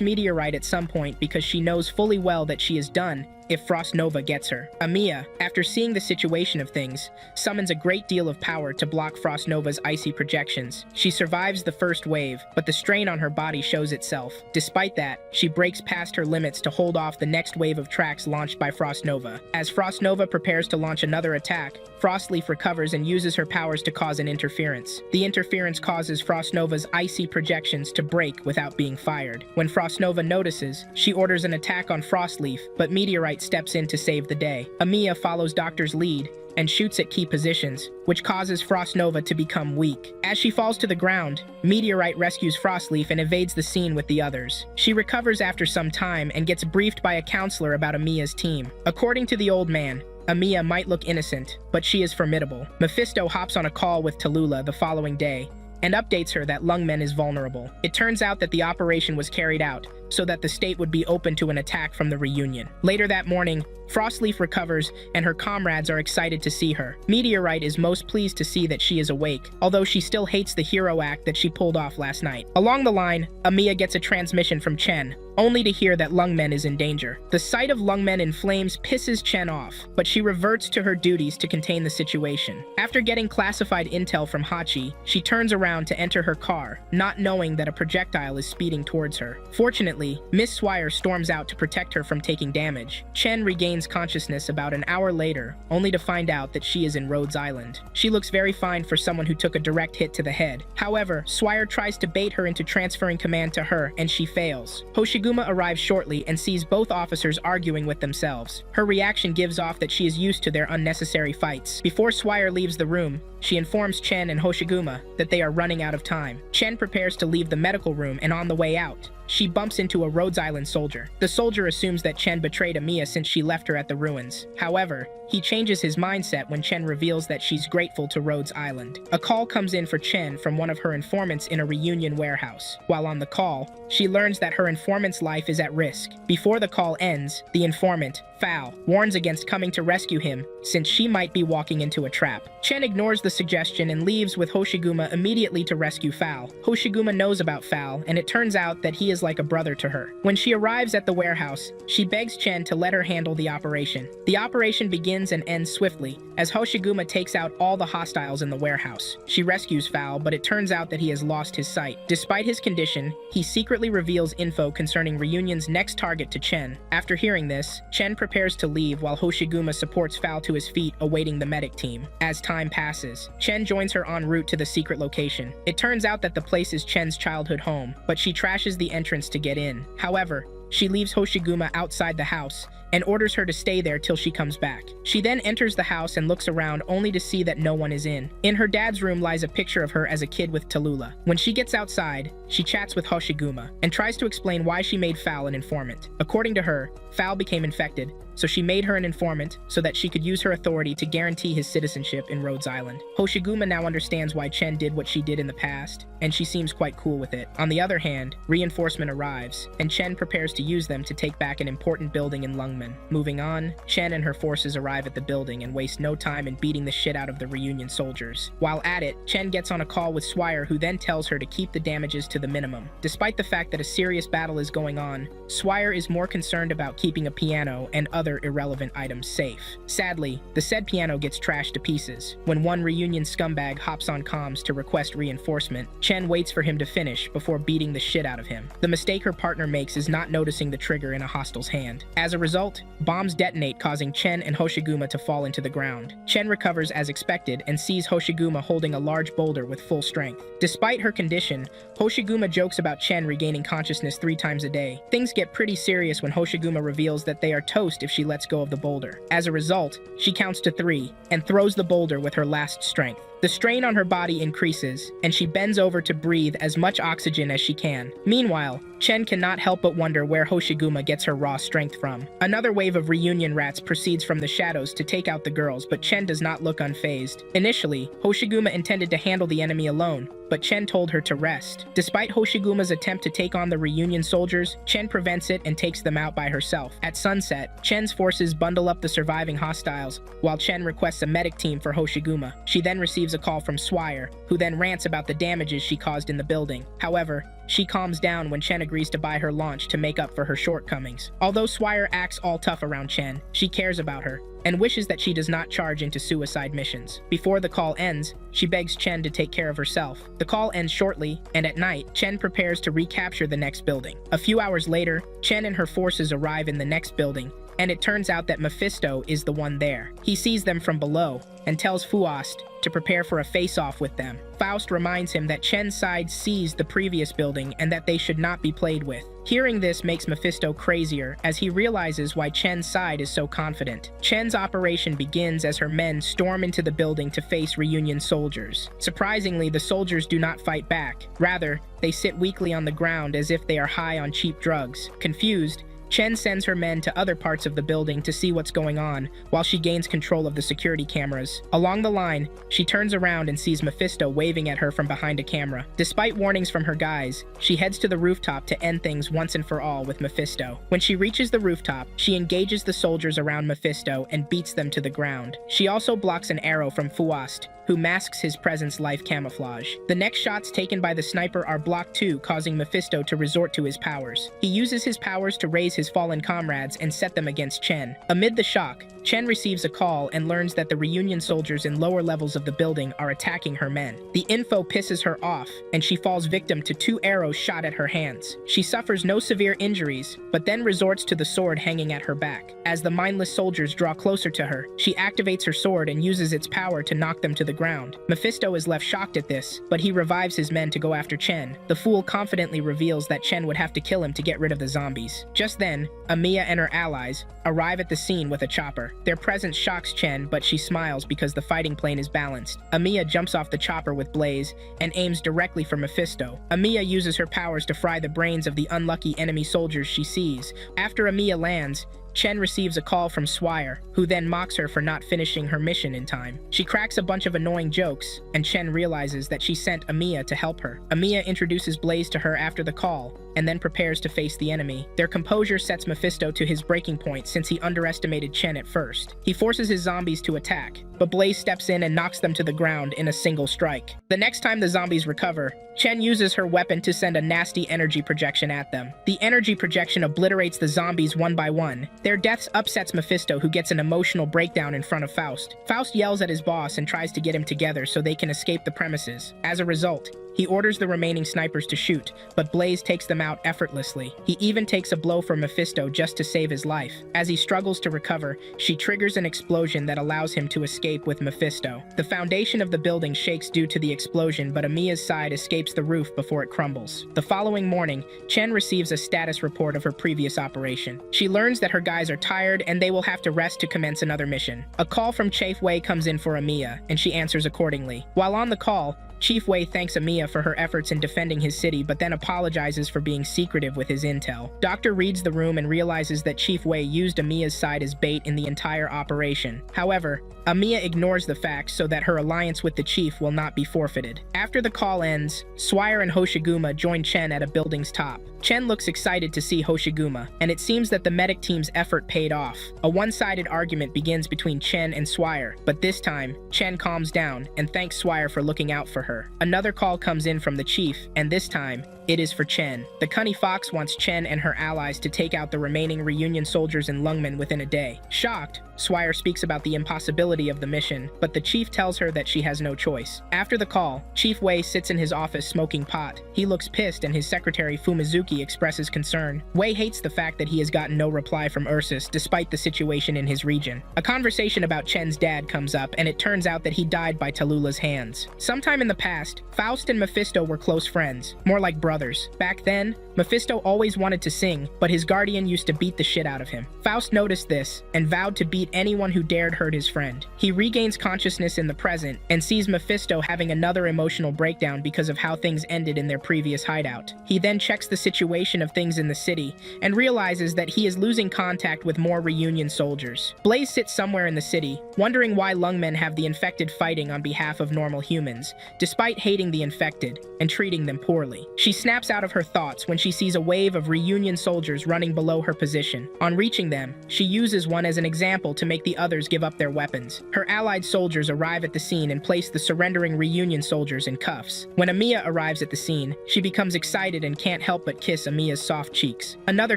Meteorite at some point because she knows fully well that she is done if Frost Nova gets her. Amiya, after seeing the situation of things, summons a great deal of power to block Frost Nova's icy projections. She survives the first wave, but the strain on her body shows itself. Despite that, she breaks past her limits to hold off the next wave of tracks launched by Frost Nova. As Frost Nova prepares to launch another attack, Frostleaf recovers and uses her powers to cause an interference. The interference causes Frost Nova's icy projections to break without being fired. When Frost Nova notices, she orders an attack on Frostleaf, but Meteorite steps in to save the day. Amiya follows Doctor's lead and shoots at key positions, which causes Frost Nova to become weak. As she falls to the ground, Meteorite rescues Frostleaf and evades the scene with the others. She recovers after some time and gets briefed by a counselor about Amiya's team. According to the old man, Amiya might look innocent, but she is formidable. Mephisto hops on a call with Tallulah the following day and updates her that Lungmen is vulnerable. It turns out that the operation was carried out so that the state would be open to an attack from the reunion. Later that morning, Frostleaf recovers and her comrades are excited to see her. Meteorite is most pleased to see that she is awake, although she still hates the hero act that she pulled off last night. Along the line, Amiya gets a transmission from Chen, only to hear that Lungmen is in danger. The sight of Lungmen in flames pisses Chen off, but she reverts to her duties to contain the situation. After getting classified intel from Hachi, she turns around to enter her car, not knowing that a projectile is speeding towards her. Fortunately, Miss Swire storms out to protect her from taking damage. Chen regains consciousness about an hour later, only to find out that she is in Rhodes Island. She looks very fine for someone who took a direct hit to the head. However, Swire tries to bait her into transferring command to her, and she fails. Hoshiguma arrives shortly and sees both officers arguing with themselves. Her reaction gives off that she is used to their unnecessary fights. Before Swire leaves the room, she informs Chen and Hoshiguma that they are running out of time. Chen prepares to leave the medical room, and on the way out, she bumps into a Rhodes Island soldier. The soldier assumes that Chen betrayed Amiya since she left her at the ruins. However, he changes his mindset when Chen reveals that she's grateful to Rhodes Island. A call comes in for Chen from one of her informants in a reunion warehouse. While on the call, she learns that her informant's life is at risk. Before the call ends, the informant, Foul, warns against coming to rescue him since she might be walking into a trap. Chen ignores the suggestion and leaves with Hoshiguma immediately to rescue Foul. Hoshiguma knows about Foul, and it turns out that he is like a brother to her. When she arrives at the warehouse, she begs Chen to let her handle the operation. The operation begins and ends swiftly, as Hoshiguma takes out all the hostiles in the warehouse. She rescues Foul, but it turns out that he has lost his sight. Despite his condition, he secretly reveals info concerning Reunion's next target to Chen. After hearing this, Chen prepares to leave while Hoshiguma supports Foul to his feet, awaiting the medic team. As time passes, Chen joins her en route to the secret location. It turns out that the place is Chen's childhood home, but she trashes the entrance to get in. However, she leaves Hoshiguma outside the house and orders her to stay there till she comes back. She then enters the house and looks around only to see that no one is in. In her dad's room lies a picture of her as a kid with Tallulah. When she gets outside, she chats with Hoshiguma and tries to explain why she made Foul an informant. According to her, Foul became infected so she made her an informant so that she could use her authority to guarantee his citizenship in Rhodes Island. Hoshiguma now understands why Chen did what she did in the past, and she seems quite cool with it. On the other hand, reinforcement arrives, and Chen prepares to use them to take back an important building in Lungmen. Moving on, Chen and her forces arrive at the building and waste no time in beating the shit out of the Reunion soldiers. While at it, Chen gets on a call with Swire, who then tells her to keep the damages to the minimum. Despite the fact that a serious battle is going on, Swire is more concerned about keeping a piano and other irrelevant items safe. Sadly, the said piano gets trashed to pieces. When one Reunion scumbag hops on comms to request reinforcement, Chen waits for him to finish before beating the shit out of him. The mistake her partner makes is not noticing the trigger in a hostile's hand. As a result, bombs detonate, causing Chen and Hoshiguma to fall into the ground. Chen recovers as expected and sees Hoshiguma holding a large boulder with full strength. Despite her condition, Hoshiguma jokes about Chen regaining consciousness 3 times a day. Things get pretty serious when Hoshiguma reveals that they are toast if she lets go of the boulder. As a result, she counts to 3 and throws the boulder with her last strength. The strain on her body increases, and she bends over to breathe as much oxygen as she can. Meanwhile, Chen cannot help but wonder where Hoshiguma gets her raw strength from. Another wave of Reunion rats proceeds from the shadows to take out the girls, but Chen does not look unfazed. Initially, Hoshiguma intended to handle the enemy alone, but Chen told her to rest. Despite Hoshiguma's attempt to take on the Reunion soldiers, Chen prevents it and takes them out by herself. At sunset, Chen's forces bundle up the surviving hostiles, while Chen requests a medic team for Hoshiguma. She then receives a call from Swire, who then rants about the damages she caused in the building. However, she calms down when Chen agrees to buy her launch to make up for her shortcomings. Although Swire acts all tough around Chen, she cares about her and wishes that she does not charge into suicide missions. Before the call ends, she begs Chen to take care of herself. The call ends shortly, and at night, Chen prepares to recapture the next building. A few hours later, Chen and her forces arrive in the next building, and it turns out that Mephisto is the one there. He sees them from below and tells Faust to prepare for a face-off with them. Faust reminds him that Chen's side seized the previous building and that they should not be played with. Hearing this makes Mephisto crazier as he realizes why Chen's side is so confident. Chen's operation begins as her men storm into the building to face Reunion soldiers. Surprisingly, the soldiers do not fight back. Rather, they sit weakly on the ground as if they are high on cheap drugs. Confused, Chen sends her men to other parts of the building to see what's going on, while she gains control of the security cameras. Along the line, she turns around and sees Mephisto waving at her from behind a camera. Despite warnings from her guys, she heads to the rooftop to end things once and for all with Mephisto. When she reaches the rooftop, she engages the soldiers around Mephisto and beats them to the ground. She also blocks an arrow from Faust, who masks his presence life camouflage. The next shots taken by the sniper are blocked too, causing Mephisto to resort to his powers. He uses his powers to raise his fallen comrades and set them against Chen. Amid the shock, Chen receives a call and learns that the Reunion soldiers in lower levels of the building are attacking her men. The info pisses her off, and she falls victim to 2 arrows shot at her hands. She suffers no severe injuries, but then resorts to the sword hanging at her back. As the mindless soldiers draw closer to her, she activates her sword and uses its power to knock them to the ground. Mephisto is left shocked at this, but he revives his men to go after Chen. The fool confidently reveals that Chen would have to kill him to get rid of the zombies. Just then, Amiya and her allies arrive at the scene with a chopper. Their presence shocks Chen, but she smiles because the fighting plane is balanced. Amiya jumps off the chopper with Blaze and aims directly for Mephisto. Amiya uses her powers to fry the brains of the unlucky enemy soldiers she sees. After Amiya lands, Chen receives a call from Swire, who then mocks her for not finishing her mission in time. She cracks a bunch of annoying jokes, and Chen realizes that she sent Amiya to help her. Amiya introduces Blaze to her after the call, and then prepares to face the enemy. Their composure sets Mephisto to his breaking point since he underestimated Chen at first. He forces his zombies to attack, but Blaze steps in and knocks them to the ground in a single strike. The next time the zombies recover, Chen uses her weapon to send a nasty energy projection at them. The energy projection obliterates the zombies one by one. Their deaths upsets Mephisto, who gets an emotional breakdown in front of Faust. Faust yells at his boss and tries to get him together so they can escape the premises. As a result, he orders the remaining snipers to shoot, but Blaze takes them out effortlessly. He even takes a blow from Mephisto just to save his life. As he struggles to recover, she triggers an explosion that allows him to escape with Mephisto. The foundation of the building shakes due to the explosion, but Amiya's side escapes the roof before it crumbles. The following morning, Chen receives a status report of her previous operation. She learns that her guys are tired and they will have to rest to commence another mission. A call from Chafe Wei comes in for Amiya, and she answers accordingly. While on the call, Chief Wei thanks Amiya for her efforts in defending his city, but then apologizes for being secretive with his intel. Doctor reads the room and realizes that Chief Wei used Amiya's side as bait in the entire operation. However, Amiya ignores the facts so that her alliance with the chief will not be forfeited. After the call ends, Swire and Hoshiguma join Chen at a building's top. Chen looks excited to see Hoshiguma, and it seems that the medic team's effort paid off. A one-sided argument begins between Chen and Swire, but this time, Chen calms down and thanks Swire for looking out for her. Another call comes in from the chief, and this time, it is for Chen. The Cunny Fox wants Chen and her allies to take out the remaining Reunion soldiers and Lungmen within a day. Shocked, Swire speaks about the impossibility of the mission, but the chief tells her that she has no choice. After the call, Chief Wei sits in his office smoking pot. He looks pissed and his secretary Fumizuki expresses concern. Wei hates the fact that he has gotten no reply from Ursus despite the situation in his region. A conversation about Chen's dad comes up and it turns out that he died by Tallulah's hands. Sometime in the past, Faust and Mephisto were close friends, more like brothers. Back then, Mephisto always wanted to sing, but his guardian used to beat the shit out of him. Faust noticed this and vowed to beat anyone who dared hurt his friend. He regains consciousness in the present and sees Mephisto having another emotional breakdown because of how things ended in their previous hideout. He then checks the situation of things in the city and realizes that he is losing contact with more Reunion soldiers. Blaze sits somewhere in the city, wondering why Lungmen have the infected fighting on behalf of normal humans, despite hating the infected and treating them poorly. She snaps out of her thoughts when she sees a wave of Reunion soldiers running below her position. On reaching them, she uses one as an example to make the others give up their weapons. Her allied soldiers arrive at the scene and place the surrendering Reunion soldiers in cuffs. When Amiya arrives at the scene, she becomes excited and can't help but kiss Amiya's soft cheeks. Another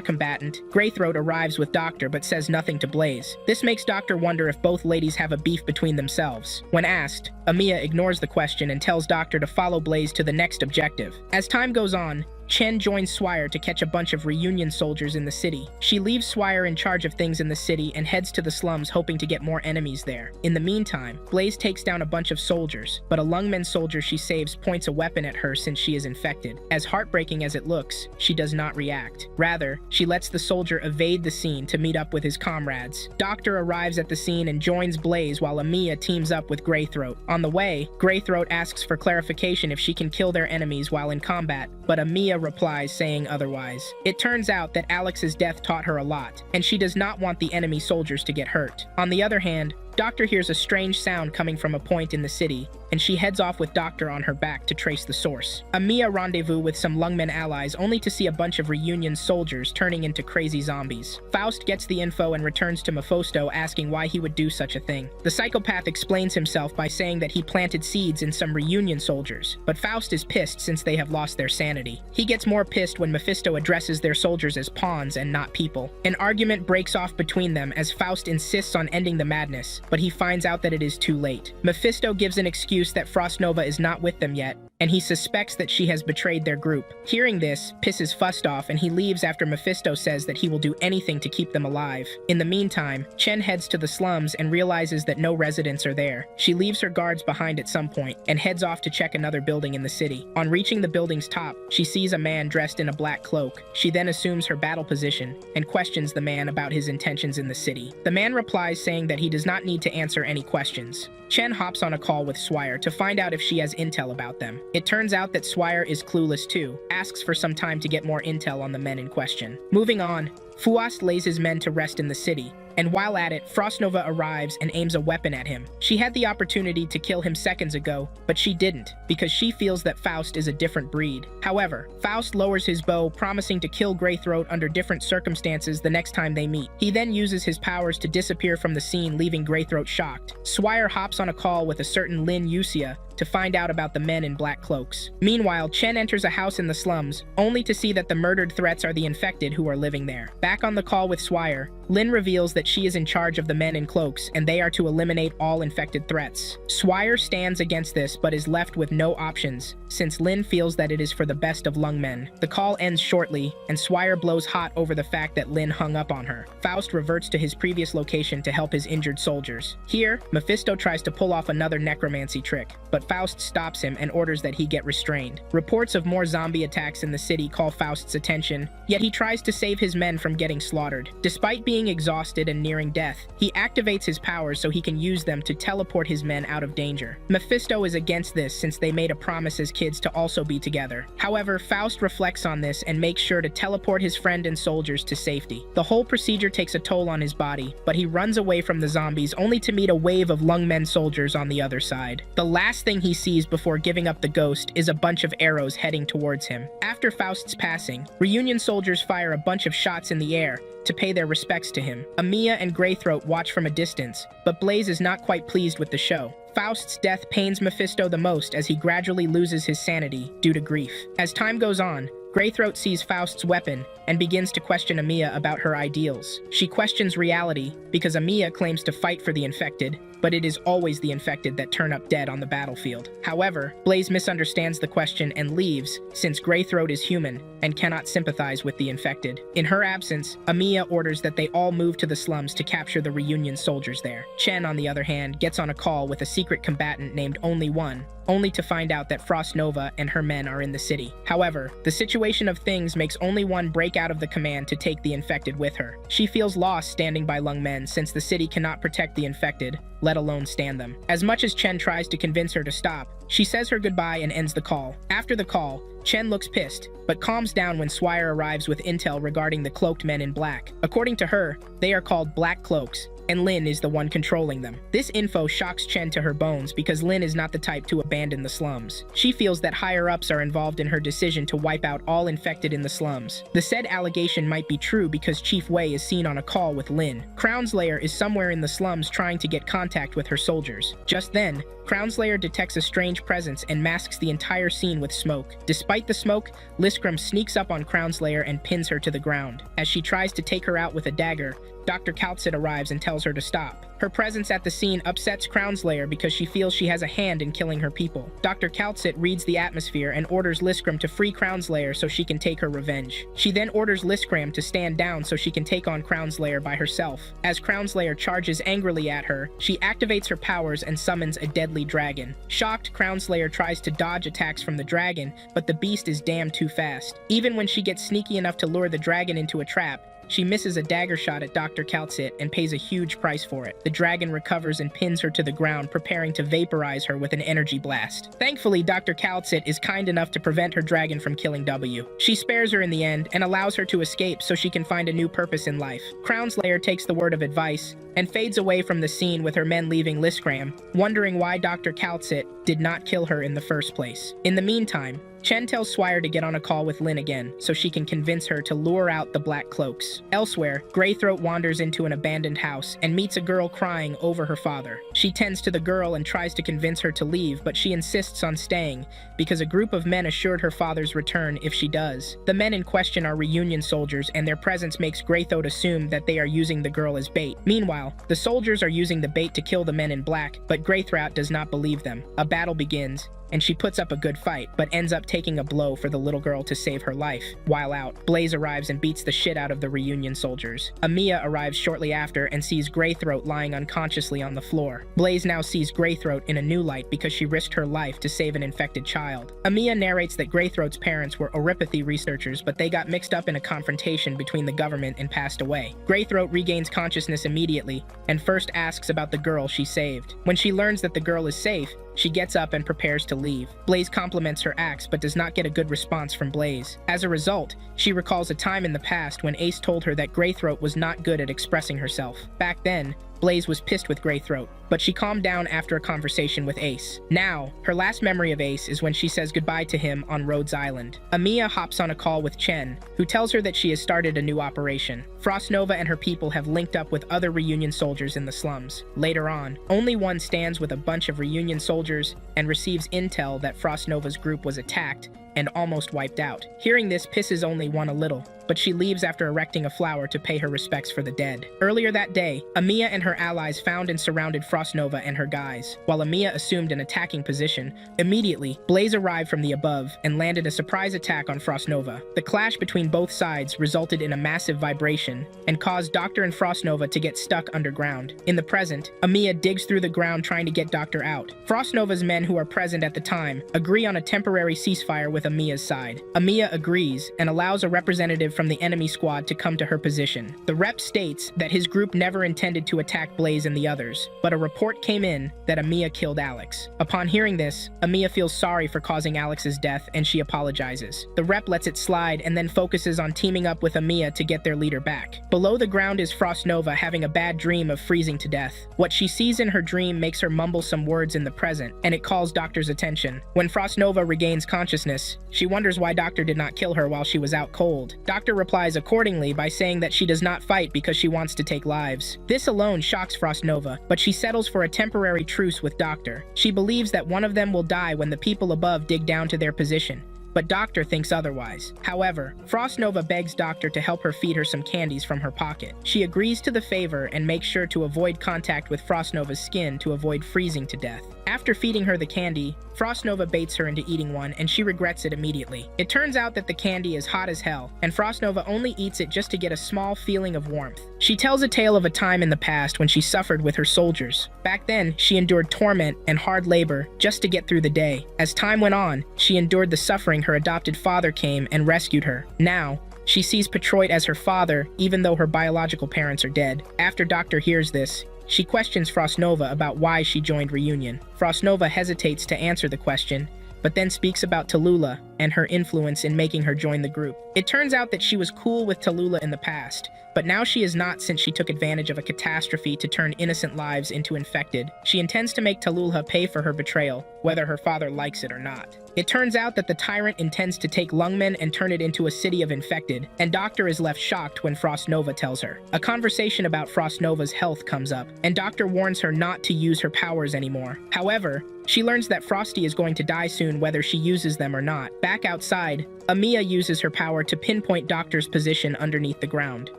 combatant, Greythroat, arrives with Doctor but says nothing to Blaze. This makes Doctor wonder if both ladies have a beef between themselves. When asked, Amiya ignores the question and tells Doctor to follow Blaze to the next objective. As time goes on, Chen joins Swire to catch a bunch of Reunion soldiers in the city. She leaves Swire in charge of things in the city and heads to the slums hoping to get more enemies there. In the meantime, Blaze takes down a bunch of soldiers, but a Lungmen soldier she saves points a weapon at her since she is infected. As heartbreaking as it looks, she does not react. Rather, she lets the soldier evade the scene to meet up with his comrades. Doctor arrives at the scene and joins Blaze while Amiya teams up with Greythroat. On the way, Greythroat asks for clarification if she can kill their enemies while in combat, but Amiya replies saying otherwise. It turns out that Alex's death taught her a lot, and she does not want the enemy soldiers to get hurt. On the other hand, Doctor hears a strange sound coming from a point in the city, and she heads off with Doctor on her back to trace the source. Amiya rendezvous with some Lungmen allies only to see a bunch of Reunion soldiers turning into crazy zombies. Faust gets the info and returns to Mephisto asking why he would do such a thing. The psychopath explains himself by saying that he planted seeds in some Reunion soldiers, but Faust is pissed since they have lost their sanity. He gets more pissed when Mephisto addresses their soldiers as pawns and not people. An argument breaks off between them as Faust insists on ending the madness, but he finds out that it is too late. Mephisto gives an excuse that Frostnova is not with them yet, and he suspects that she has betrayed their group. Hearing this pisses Fust off, and he leaves after Mephisto says that he will do anything to keep them alive. In the meantime, Chen heads to the slums and realizes that no residents are there. She leaves her guards behind at some point and heads off to check another building in the city. On reaching the building's top, she sees a man dressed in a black cloak. She then assumes her battle position and questions the man about his intentions in the city. The man replies saying that he does not need to answer any questions. Chen hops on a call with Swire to find out if she has intel about them. It turns out that Swire is clueless too, asks for some time to get more intel on the men in question. Moving on, Fuast lays his men to rest in the city, and while at it, Frostnova arrives and aims a weapon at him. She had the opportunity to kill him seconds ago, but she didn't, because she feels that Faust is a different breed. However, Faust lowers his bow, promising to kill Greythroat under different circumstances the next time they meet. He then uses his powers to disappear from the scene, leaving Greythroat shocked. Swire hops on a call with a certain Lin Yusia to find out about the men in black cloaks. Meanwhile, Chen enters a house in the slums, only to see that the murdered threats are the infected who are living there. Back on the call with Swire, Lin reveals that she is in charge of the men in cloaks, and they are to eliminate all infected threats. Swire stands against this, but is left with no options, since Lin feels that it is for the best of Lungmen. The call ends shortly, and Swire blows hot over the fact that Lin hung up on her. Faust reverts to his previous location to help his injured soldiers. Here, Mephisto tries to pull off another necromancy trick, but Faust stops him and orders that he get restrained. Reports of more zombie attacks in the city call Faust's attention, yet he tries to save his men from getting slaughtered. Despite being exhausted and nearing death, he activates his powers so he can use them to teleport his men out of danger. Mephisto is against this since they made a promise as kids to also be together. However, Faust reflects on this and makes sure to teleport his friend and soldiers to safety. The whole procedure takes a toll on his body, but he runs away from the zombies only to meet a wave of Lungmen soldiers on the other side. The last thing he sees before giving up the ghost is a bunch of arrows heading towards him. After Faust's passing, Reunion soldiers fire a bunch of shots in the air to pay their respects to him. Amiya and Greythroat watch from a distance, but Blaze is not quite pleased with the show. Faust's death pains Mephisto the most as he gradually loses his sanity due to grief. As time goes on, Greythroat sees Faust's weapon and begins to question Amiya about her ideals. She questions reality because Amiya claims to fight for the infected, but it is always the infected that turn up dead on the battlefield. However, Blaze misunderstands the question and leaves, since Greythroat is human and cannot sympathize with the infected. In her absence, Amiya orders that they all move to the slums to capture the Reunion soldiers there. Chen, on the other hand, gets on a call with a secret combatant named Only One, only to find out that Frost Nova and her men are in the city. However, the situation of things makes Only One break out of the command to take the infected with her. She feels lost standing by Lungmen since the city cannot protect the infected, let alone stand them. As much as Chen tries to convince her to stop, she says her goodbye and ends the call. After the call, Chen looks pissed, but calms down when Swire arrives with intel regarding the cloaked men in black. According to her, they are called Black Cloaks, and Lin is the one controlling them. This info shocks Chen to her bones because Lin is not the type to abandon the slums. She feels that higher-ups are involved in her decision to wipe out all infected in the slums. The said allegation might be true because Chief Wei is seen on a call with Lin. Crownslayer is somewhere in the slums trying to get contact with her soldiers. Just then, Crownslayer detects a strange presence and masks the entire scene with smoke. Despite the smoke, Liskram sneaks up on Crownslayer and pins her to the ground. As she tries to take her out with a dagger, Dr. Kaltsit arrives and tells her to stop. Her presence at the scene upsets Crownslayer because she feels she has a hand in killing her people. Dr. Kaltsit reads the atmosphere and orders Liskram to free Crownslayer so she can take her revenge. She then orders Liskram to stand down so she can take on Crownslayer by herself. As Crownslayer charges angrily at her, she activates her powers and summons a deadly dragon. Shocked, Crownslayer tries to dodge attacks from the dragon, but the beast is damn too fast. Even when she gets sneaky enough to lure the dragon into a trap, she misses a dagger shot at Dr. Kaltsit and pays a huge price for it. The dragon recovers and pins her to the ground, preparing to vaporize her with an energy blast. Thankfully, Dr. Kaltsit is kind enough to prevent her dragon from killing W. She spares her in the end and allows her to escape so she can find a new purpose in life. Crownslayer takes the word of advice and fades away from the scene with her men leaving Liskram, wondering why Dr. Kaltsit did not kill her in the first place. In the meantime, Chen tells Swire to get on a call with Lin again, so she can convince her to lure out the Black Cloaks. Elsewhere, Greythroat wanders into an abandoned house and meets a girl crying over her father. She tends to the girl and tries to convince her to leave, but she insists on staying because a group of men assured her father's return if she does. The men in question are Reunion soldiers, and their presence makes Greythroat assume that they are using the girl as bait. Meanwhile, the soldiers are using the bait to kill the men in black, but Greythroat does not believe them. A battle begins, and she puts up a good fight, but ends up taking a blow for the little girl to save her life. While out, Blaze arrives and beats the shit out of the Reunion soldiers. Amiya arrives shortly after and sees Greythroat lying unconsciously on the floor. Blaze now sees Greythroat in a new light because she risked her life to save an infected child. Amiya narrates that Greythroat's parents were oropathy researchers, but they got mixed up in a confrontation between the government and passed away. Greythroat regains consciousness immediately and first asks about the girl she saved. When she learns that the girl is safe, she gets up and prepares to leave. Blaze compliments her acts but does not get a good response from Blaze. As a result, she recalls a time in the past when Ace told her that Greythroat was not good at expressing herself. Back then, Blaze was pissed with Greythroat, but she calmed down after a conversation with Ace. Now, her last memory of Ace is when she says goodbye to him on Rhodes Island. Amiya hops on a call with Chen, who tells her that she has started a new operation. Frost Nova and her people have linked up with other Reunion soldiers in the slums. Later on, Only One stands with a bunch of Reunion soldiers and receives intel that Frost Nova's group was attacked and almost wiped out. Hearing this pisses Only One a little, but she leaves after erecting a flower to pay her respects for the dead. Earlier that day, Amiya and her allies found and surrounded Frostnova and her guys. While Amiya assumed an attacking position, immediately, Blaze arrived from the above and landed a surprise attack on Frostnova. The clash between both sides resulted in a massive vibration and caused Doctor and Frostnova to get stuck underground. In the present, Amiya digs through the ground trying to get Doctor out. Frostnova's men who are present at the time agree on a temporary ceasefire with Amiya's side. Amiya agrees and allows a representative from the enemy squad to come to her position. The rep states that his group never intended to attack Blaze and the others, but a report came in that Amiya killed Alex. Upon hearing this, Amiya feels sorry for causing Alex's death and she apologizes. The rep lets it slide and then focuses on teaming up with Amiya to get their leader back. Below the ground is Frostnova having a bad dream of freezing to death. What she sees in her dream makes her mumble some words in the present, and it calls Doctor's attention. When Frostnova regains consciousness, she wonders why Doctor did not kill her while she was out cold. Doctor replies accordingly by saying that she does not fight because she wants to take lives. This alone shocks Frostnova, but she settles for a temporary truce with Doctor. She believes that one of them will die when the people above dig down to their position, but Doctor thinks otherwise. However, Frostnova begs Doctor to help her feed her some candies from her pocket. She agrees to the favor and makes sure to avoid contact with Frostnova's skin to avoid freezing to death. After feeding her the candy, Frostnova baits her into eating one and she regrets it immediately. It turns out that the candy is hot as hell, and Frostnova only eats it just to get a small feeling of warmth. She tells a tale of a time in the past when she suffered with her soldiers. Back then, she endured torment and hard labor just to get through the day. As time went on, she endured the suffering her adopted father came and rescued her. Now, she sees Patroit as her father, even though her biological parents are dead. After Doctor hears this, she questions Frostnova about why she joined Reunion. Frostnova hesitates to answer the question, but then speaks about Tallulah and her influence in making her join the group. It turns out that she was cool with Tallulah in the past, but now she is not since she took advantage of a catastrophe to turn innocent lives into infected. She intends to make Tallulah pay for her betrayal, whether her father likes it or not. It turns out that the tyrant intends to take Lungmen and turn it into a city of infected, and Doctor is left shocked when Frostnova tells her. A conversation about Frostnova's health comes up, and Doctor warns her not to use her powers anymore. However, she learns that Frosty is going to die soon whether she uses them or not. Back outside, Amiya uses her power to pinpoint Doctor's position underneath the ground.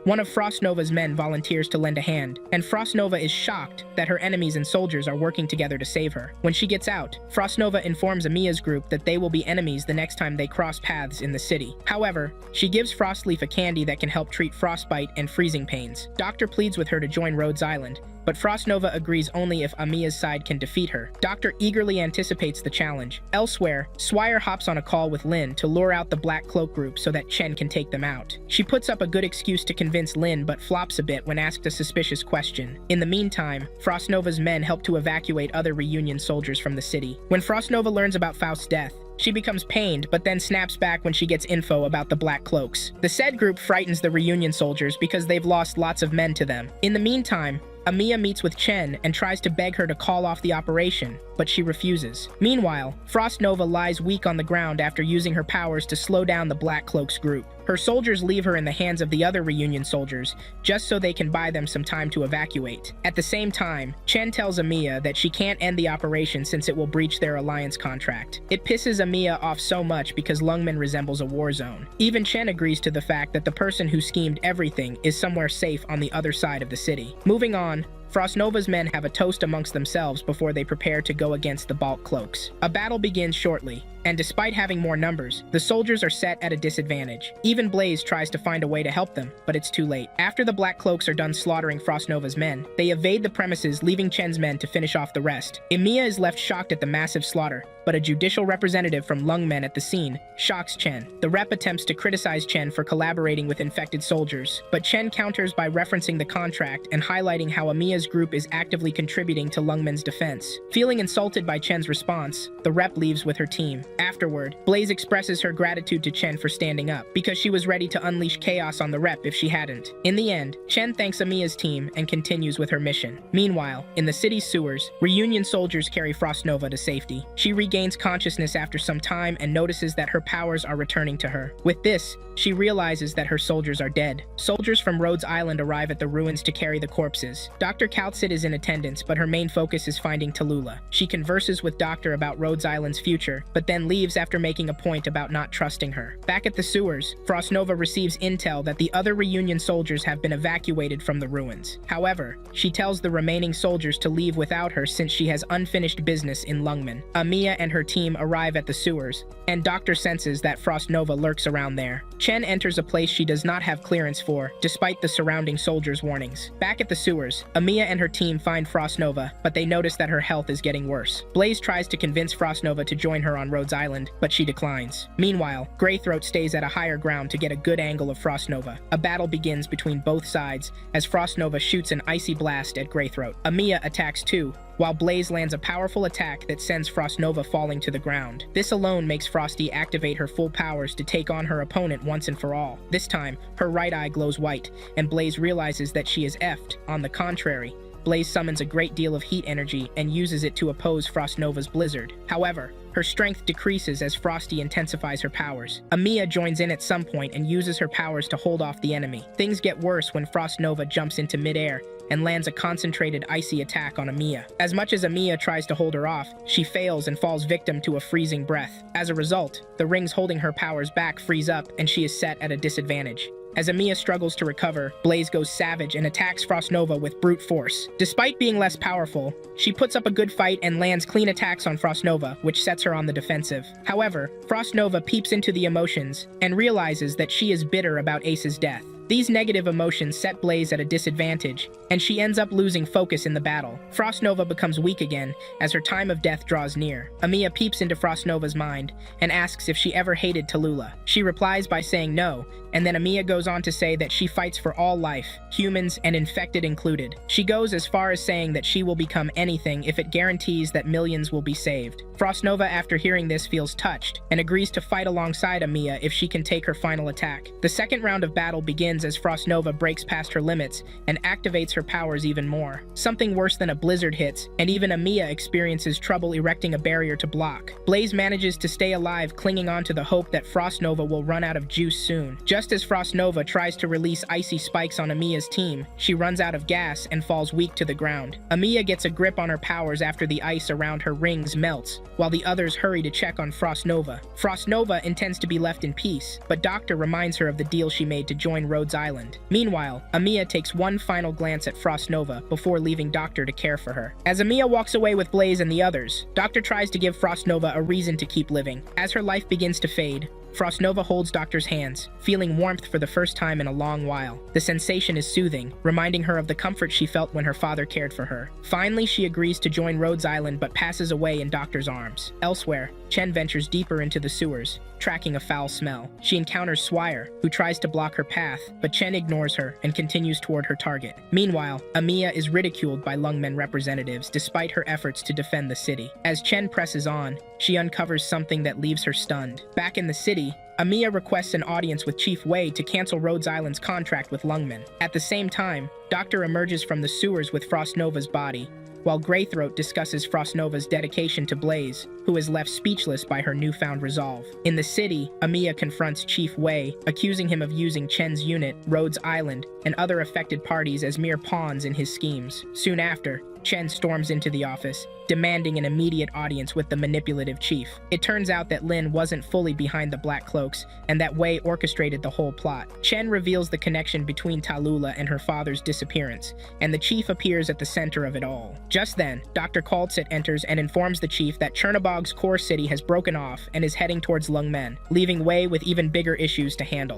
One of Frostnova's men volunteers to lend a hand, and Frostnova is shocked that her enemies and soldiers are working together to save her. When she gets out, Frostnova informs Amiya's group that they will be enemies the next time they cross paths in the city. However, she gives Frostleaf a candy that can help treat frostbite and freezing pains. Doctor pleads with her to join Rhodes Island, but Frostnova agrees only if Amiya's side can defeat her. Doctor eagerly anticipates the challenge. Elsewhere, Swire hops on a call with Lin to lure out the Black Cloak group so that Chen can take them out. She puts up a good excuse to convince Lin but flops a bit when asked a suspicious question. In the meantime, Frostnova's men help to evacuate other Reunion soldiers from the city. When Frostnova learns about Faust's death, she becomes pained, but then snaps back when she gets info about the Black Cloaks. The said group frightens the Reunion soldiers because they've lost lots of men to them. In the meantime, Amiya meets with Chen and tries to beg her to call off the operation, but she refuses. Meanwhile, Frostnova lies weak on the ground after using her powers to slow down the Black Cloaks group. Her soldiers leave her in the hands of the other Reunion soldiers, just so they can buy them some time to evacuate. At the same time, Chen tells Amiya that she can't end the operation since it will breach their alliance contract. It pisses Amiya off so much because Lungmen resembles a war zone. Even Chen agrees to the fact that the person who schemed everything is somewhere safe on the other side of the city. Moving on, Frostnova's men have a toast amongst themselves before they prepare to go against the Balk Cloaks. A battle begins shortly, and despite having more numbers, the soldiers are set at a disadvantage. Even Blaze tries to find a way to help them, but it's too late. After the Black Cloaks are done slaughtering Frostnova's men, they evade the premises, leaving Chen's men to finish off the rest. Amiya is left shocked at the massive slaughter, but a judicial representative from Lungmen at the scene shocks Chen. The rep attempts to criticize Chen for collaborating with infected soldiers, but Chen counters by referencing the contract and highlighting how Amiya's group is actively contributing to Lungmen's defense. Feeling insulted by Chen's response, the rep leaves with her team. Afterward, Blaze expresses her gratitude to Chen for standing up, because she was ready to unleash chaos on the rep if she hadn't. In the end, Chen thanks Amiya's team and continues with her mission. Meanwhile, in the city's sewers, Reunion soldiers carry Frostnova to safety. She regains regains consciousness after some time and notices that her powers are returning to her. With this, she realizes that her soldiers are dead. Soldiers from Rhodes Island arrive at the ruins to carry the corpses. Dr. Kaltsit is in attendance, but her main focus is finding Tallulah. She converses with Doctor about Rhodes Island's future, but then leaves after making a point about not trusting her. Back at the sewers, Frost Nova receives intel that the other reunion soldiers have been evacuated from the ruins. However, she tells the remaining soldiers to leave without her since she has unfinished business in Lungmen. Amiya and her team arrive at the sewers, and Doctor senses that Frost Nova lurks around there. Chen enters a place she does not have clearance for, despite the surrounding soldiers' warnings. Back at the sewers, Amiya and her team find Frost Nova, but they notice that her health is getting worse. Blaze tries to convince Frost Nova to join her on Rhodes Island, but she declines. Meanwhile, Greythroat stays at a higher ground to get a good angle of Frost Nova. A battle begins between both sides as Frost Nova shoots an icy blast at Greythroat. Amiya attacks too, while Blaze lands a powerful attack that sends Frost Nova falling to the ground. This alone makes Frosty activate her full powers to take on her opponent once and for all. This time, her right eye glows white, and Blaze realizes that she is effed. On the contrary, Blaze summons a great deal of heat energy and uses it to oppose Frost Nova's blizzard. However, her strength decreases as Frosty intensifies her powers. Amiya joins in at some point and uses her powers to hold off the enemy. Things get worse when Frost Nova jumps into midair and lands a concentrated icy attack on Amiya. As much as Amiya tries to hold her off, she fails and falls victim to a freezing breath. As a result, the rings holding her powers back freeze up and she is set at a disadvantage. As Amiya struggles to recover, Blaze goes savage and attacks Frost Nova with brute force. Despite being less powerful, she puts up a good fight and lands clean attacks on Frost Nova, which sets her on the defensive. However, Frost Nova peeps into the emotions and realizes that she is bitter about Ace's death. These negative emotions set Blaze at a disadvantage, and she ends up losing focus in the battle. Frost Nova becomes weak again as her time of death draws near. Amiya peeps into Frost Nova's mind and asks if she ever hated Tallulah. She replies by saying no, and then Amiya goes on to say that she fights for all life, humans and infected included. She goes as far as saying that she will become anything if it guarantees that millions will be saved. Frost Nova, after hearing this, feels touched and agrees to fight alongside Amiya if she can take her final attack. The second round of battle begins as Frost Nova breaks past her limits and activates her powers even more. Something worse than a blizzard hits, and even Amiya experiences trouble erecting a barrier to block. Blaze manages to stay alive, clinging on to the hope that Frost Nova will run out of juice soon. Just as Frost Nova tries to release icy spikes on Amiya's team, she runs out of gas and falls weak to the ground. Amiya gets a grip on her powers after the ice around her rings melts, while the others hurry to check on Frost Nova. Frost Nova intends to be left in peace, but Doctor reminds her of the deal she made to join Rhodes Island. Meanwhile, Amiya takes one final glance at Frost Nova before leaving Doctor to care for her. As Amiya walks away with Blaze and the others, Doctor tries to give Frost Nova a reason to keep living. As her life begins to fade, Frost Nova holds Doctor's hands, feeling warmth for the first time in a long while. The sensation is soothing, reminding her of the comfort she felt when her father cared for her. Finally, she agrees to join Rhodes Island but passes away in Doctor's arms. Elsewhere, Chen ventures deeper into the sewers, tracking a foul smell. She encounters Swire, who tries to block her path, but Chen ignores her and continues toward her target. Meanwhile, Amiya is ridiculed by Lungmen representatives despite her efforts to defend the city. As Chen presses on, she uncovers something that leaves her stunned. Back in the city, Amiya requests an audience with Chief Wei to cancel Rhodes Island's contract with Lungmen. At the same time, Doctor emerges from the sewers with Frost Nova's body, while Greythroat discusses Frost Nova's dedication to Blaze, who is left speechless by her newfound resolve. In the city, Amiya confronts Chief Wei, accusing him of using Chen's unit, Rhodes Island, and other affected parties as mere pawns in his schemes. Soon after, Chen storms into the office, demanding an immediate audience with the manipulative chief. It turns out that Lin wasn't fully behind the Black Cloaks, and that Wei orchestrated the whole plot. Chen reveals the connection between Tallulah and her father's disappearance, and the chief appears at the center of it all. Just then, Dr. Kaltsit enters and informs the chief that Chernobog's core city has broken off and is heading towards Lungmen, leaving Wei with even bigger issues to handle.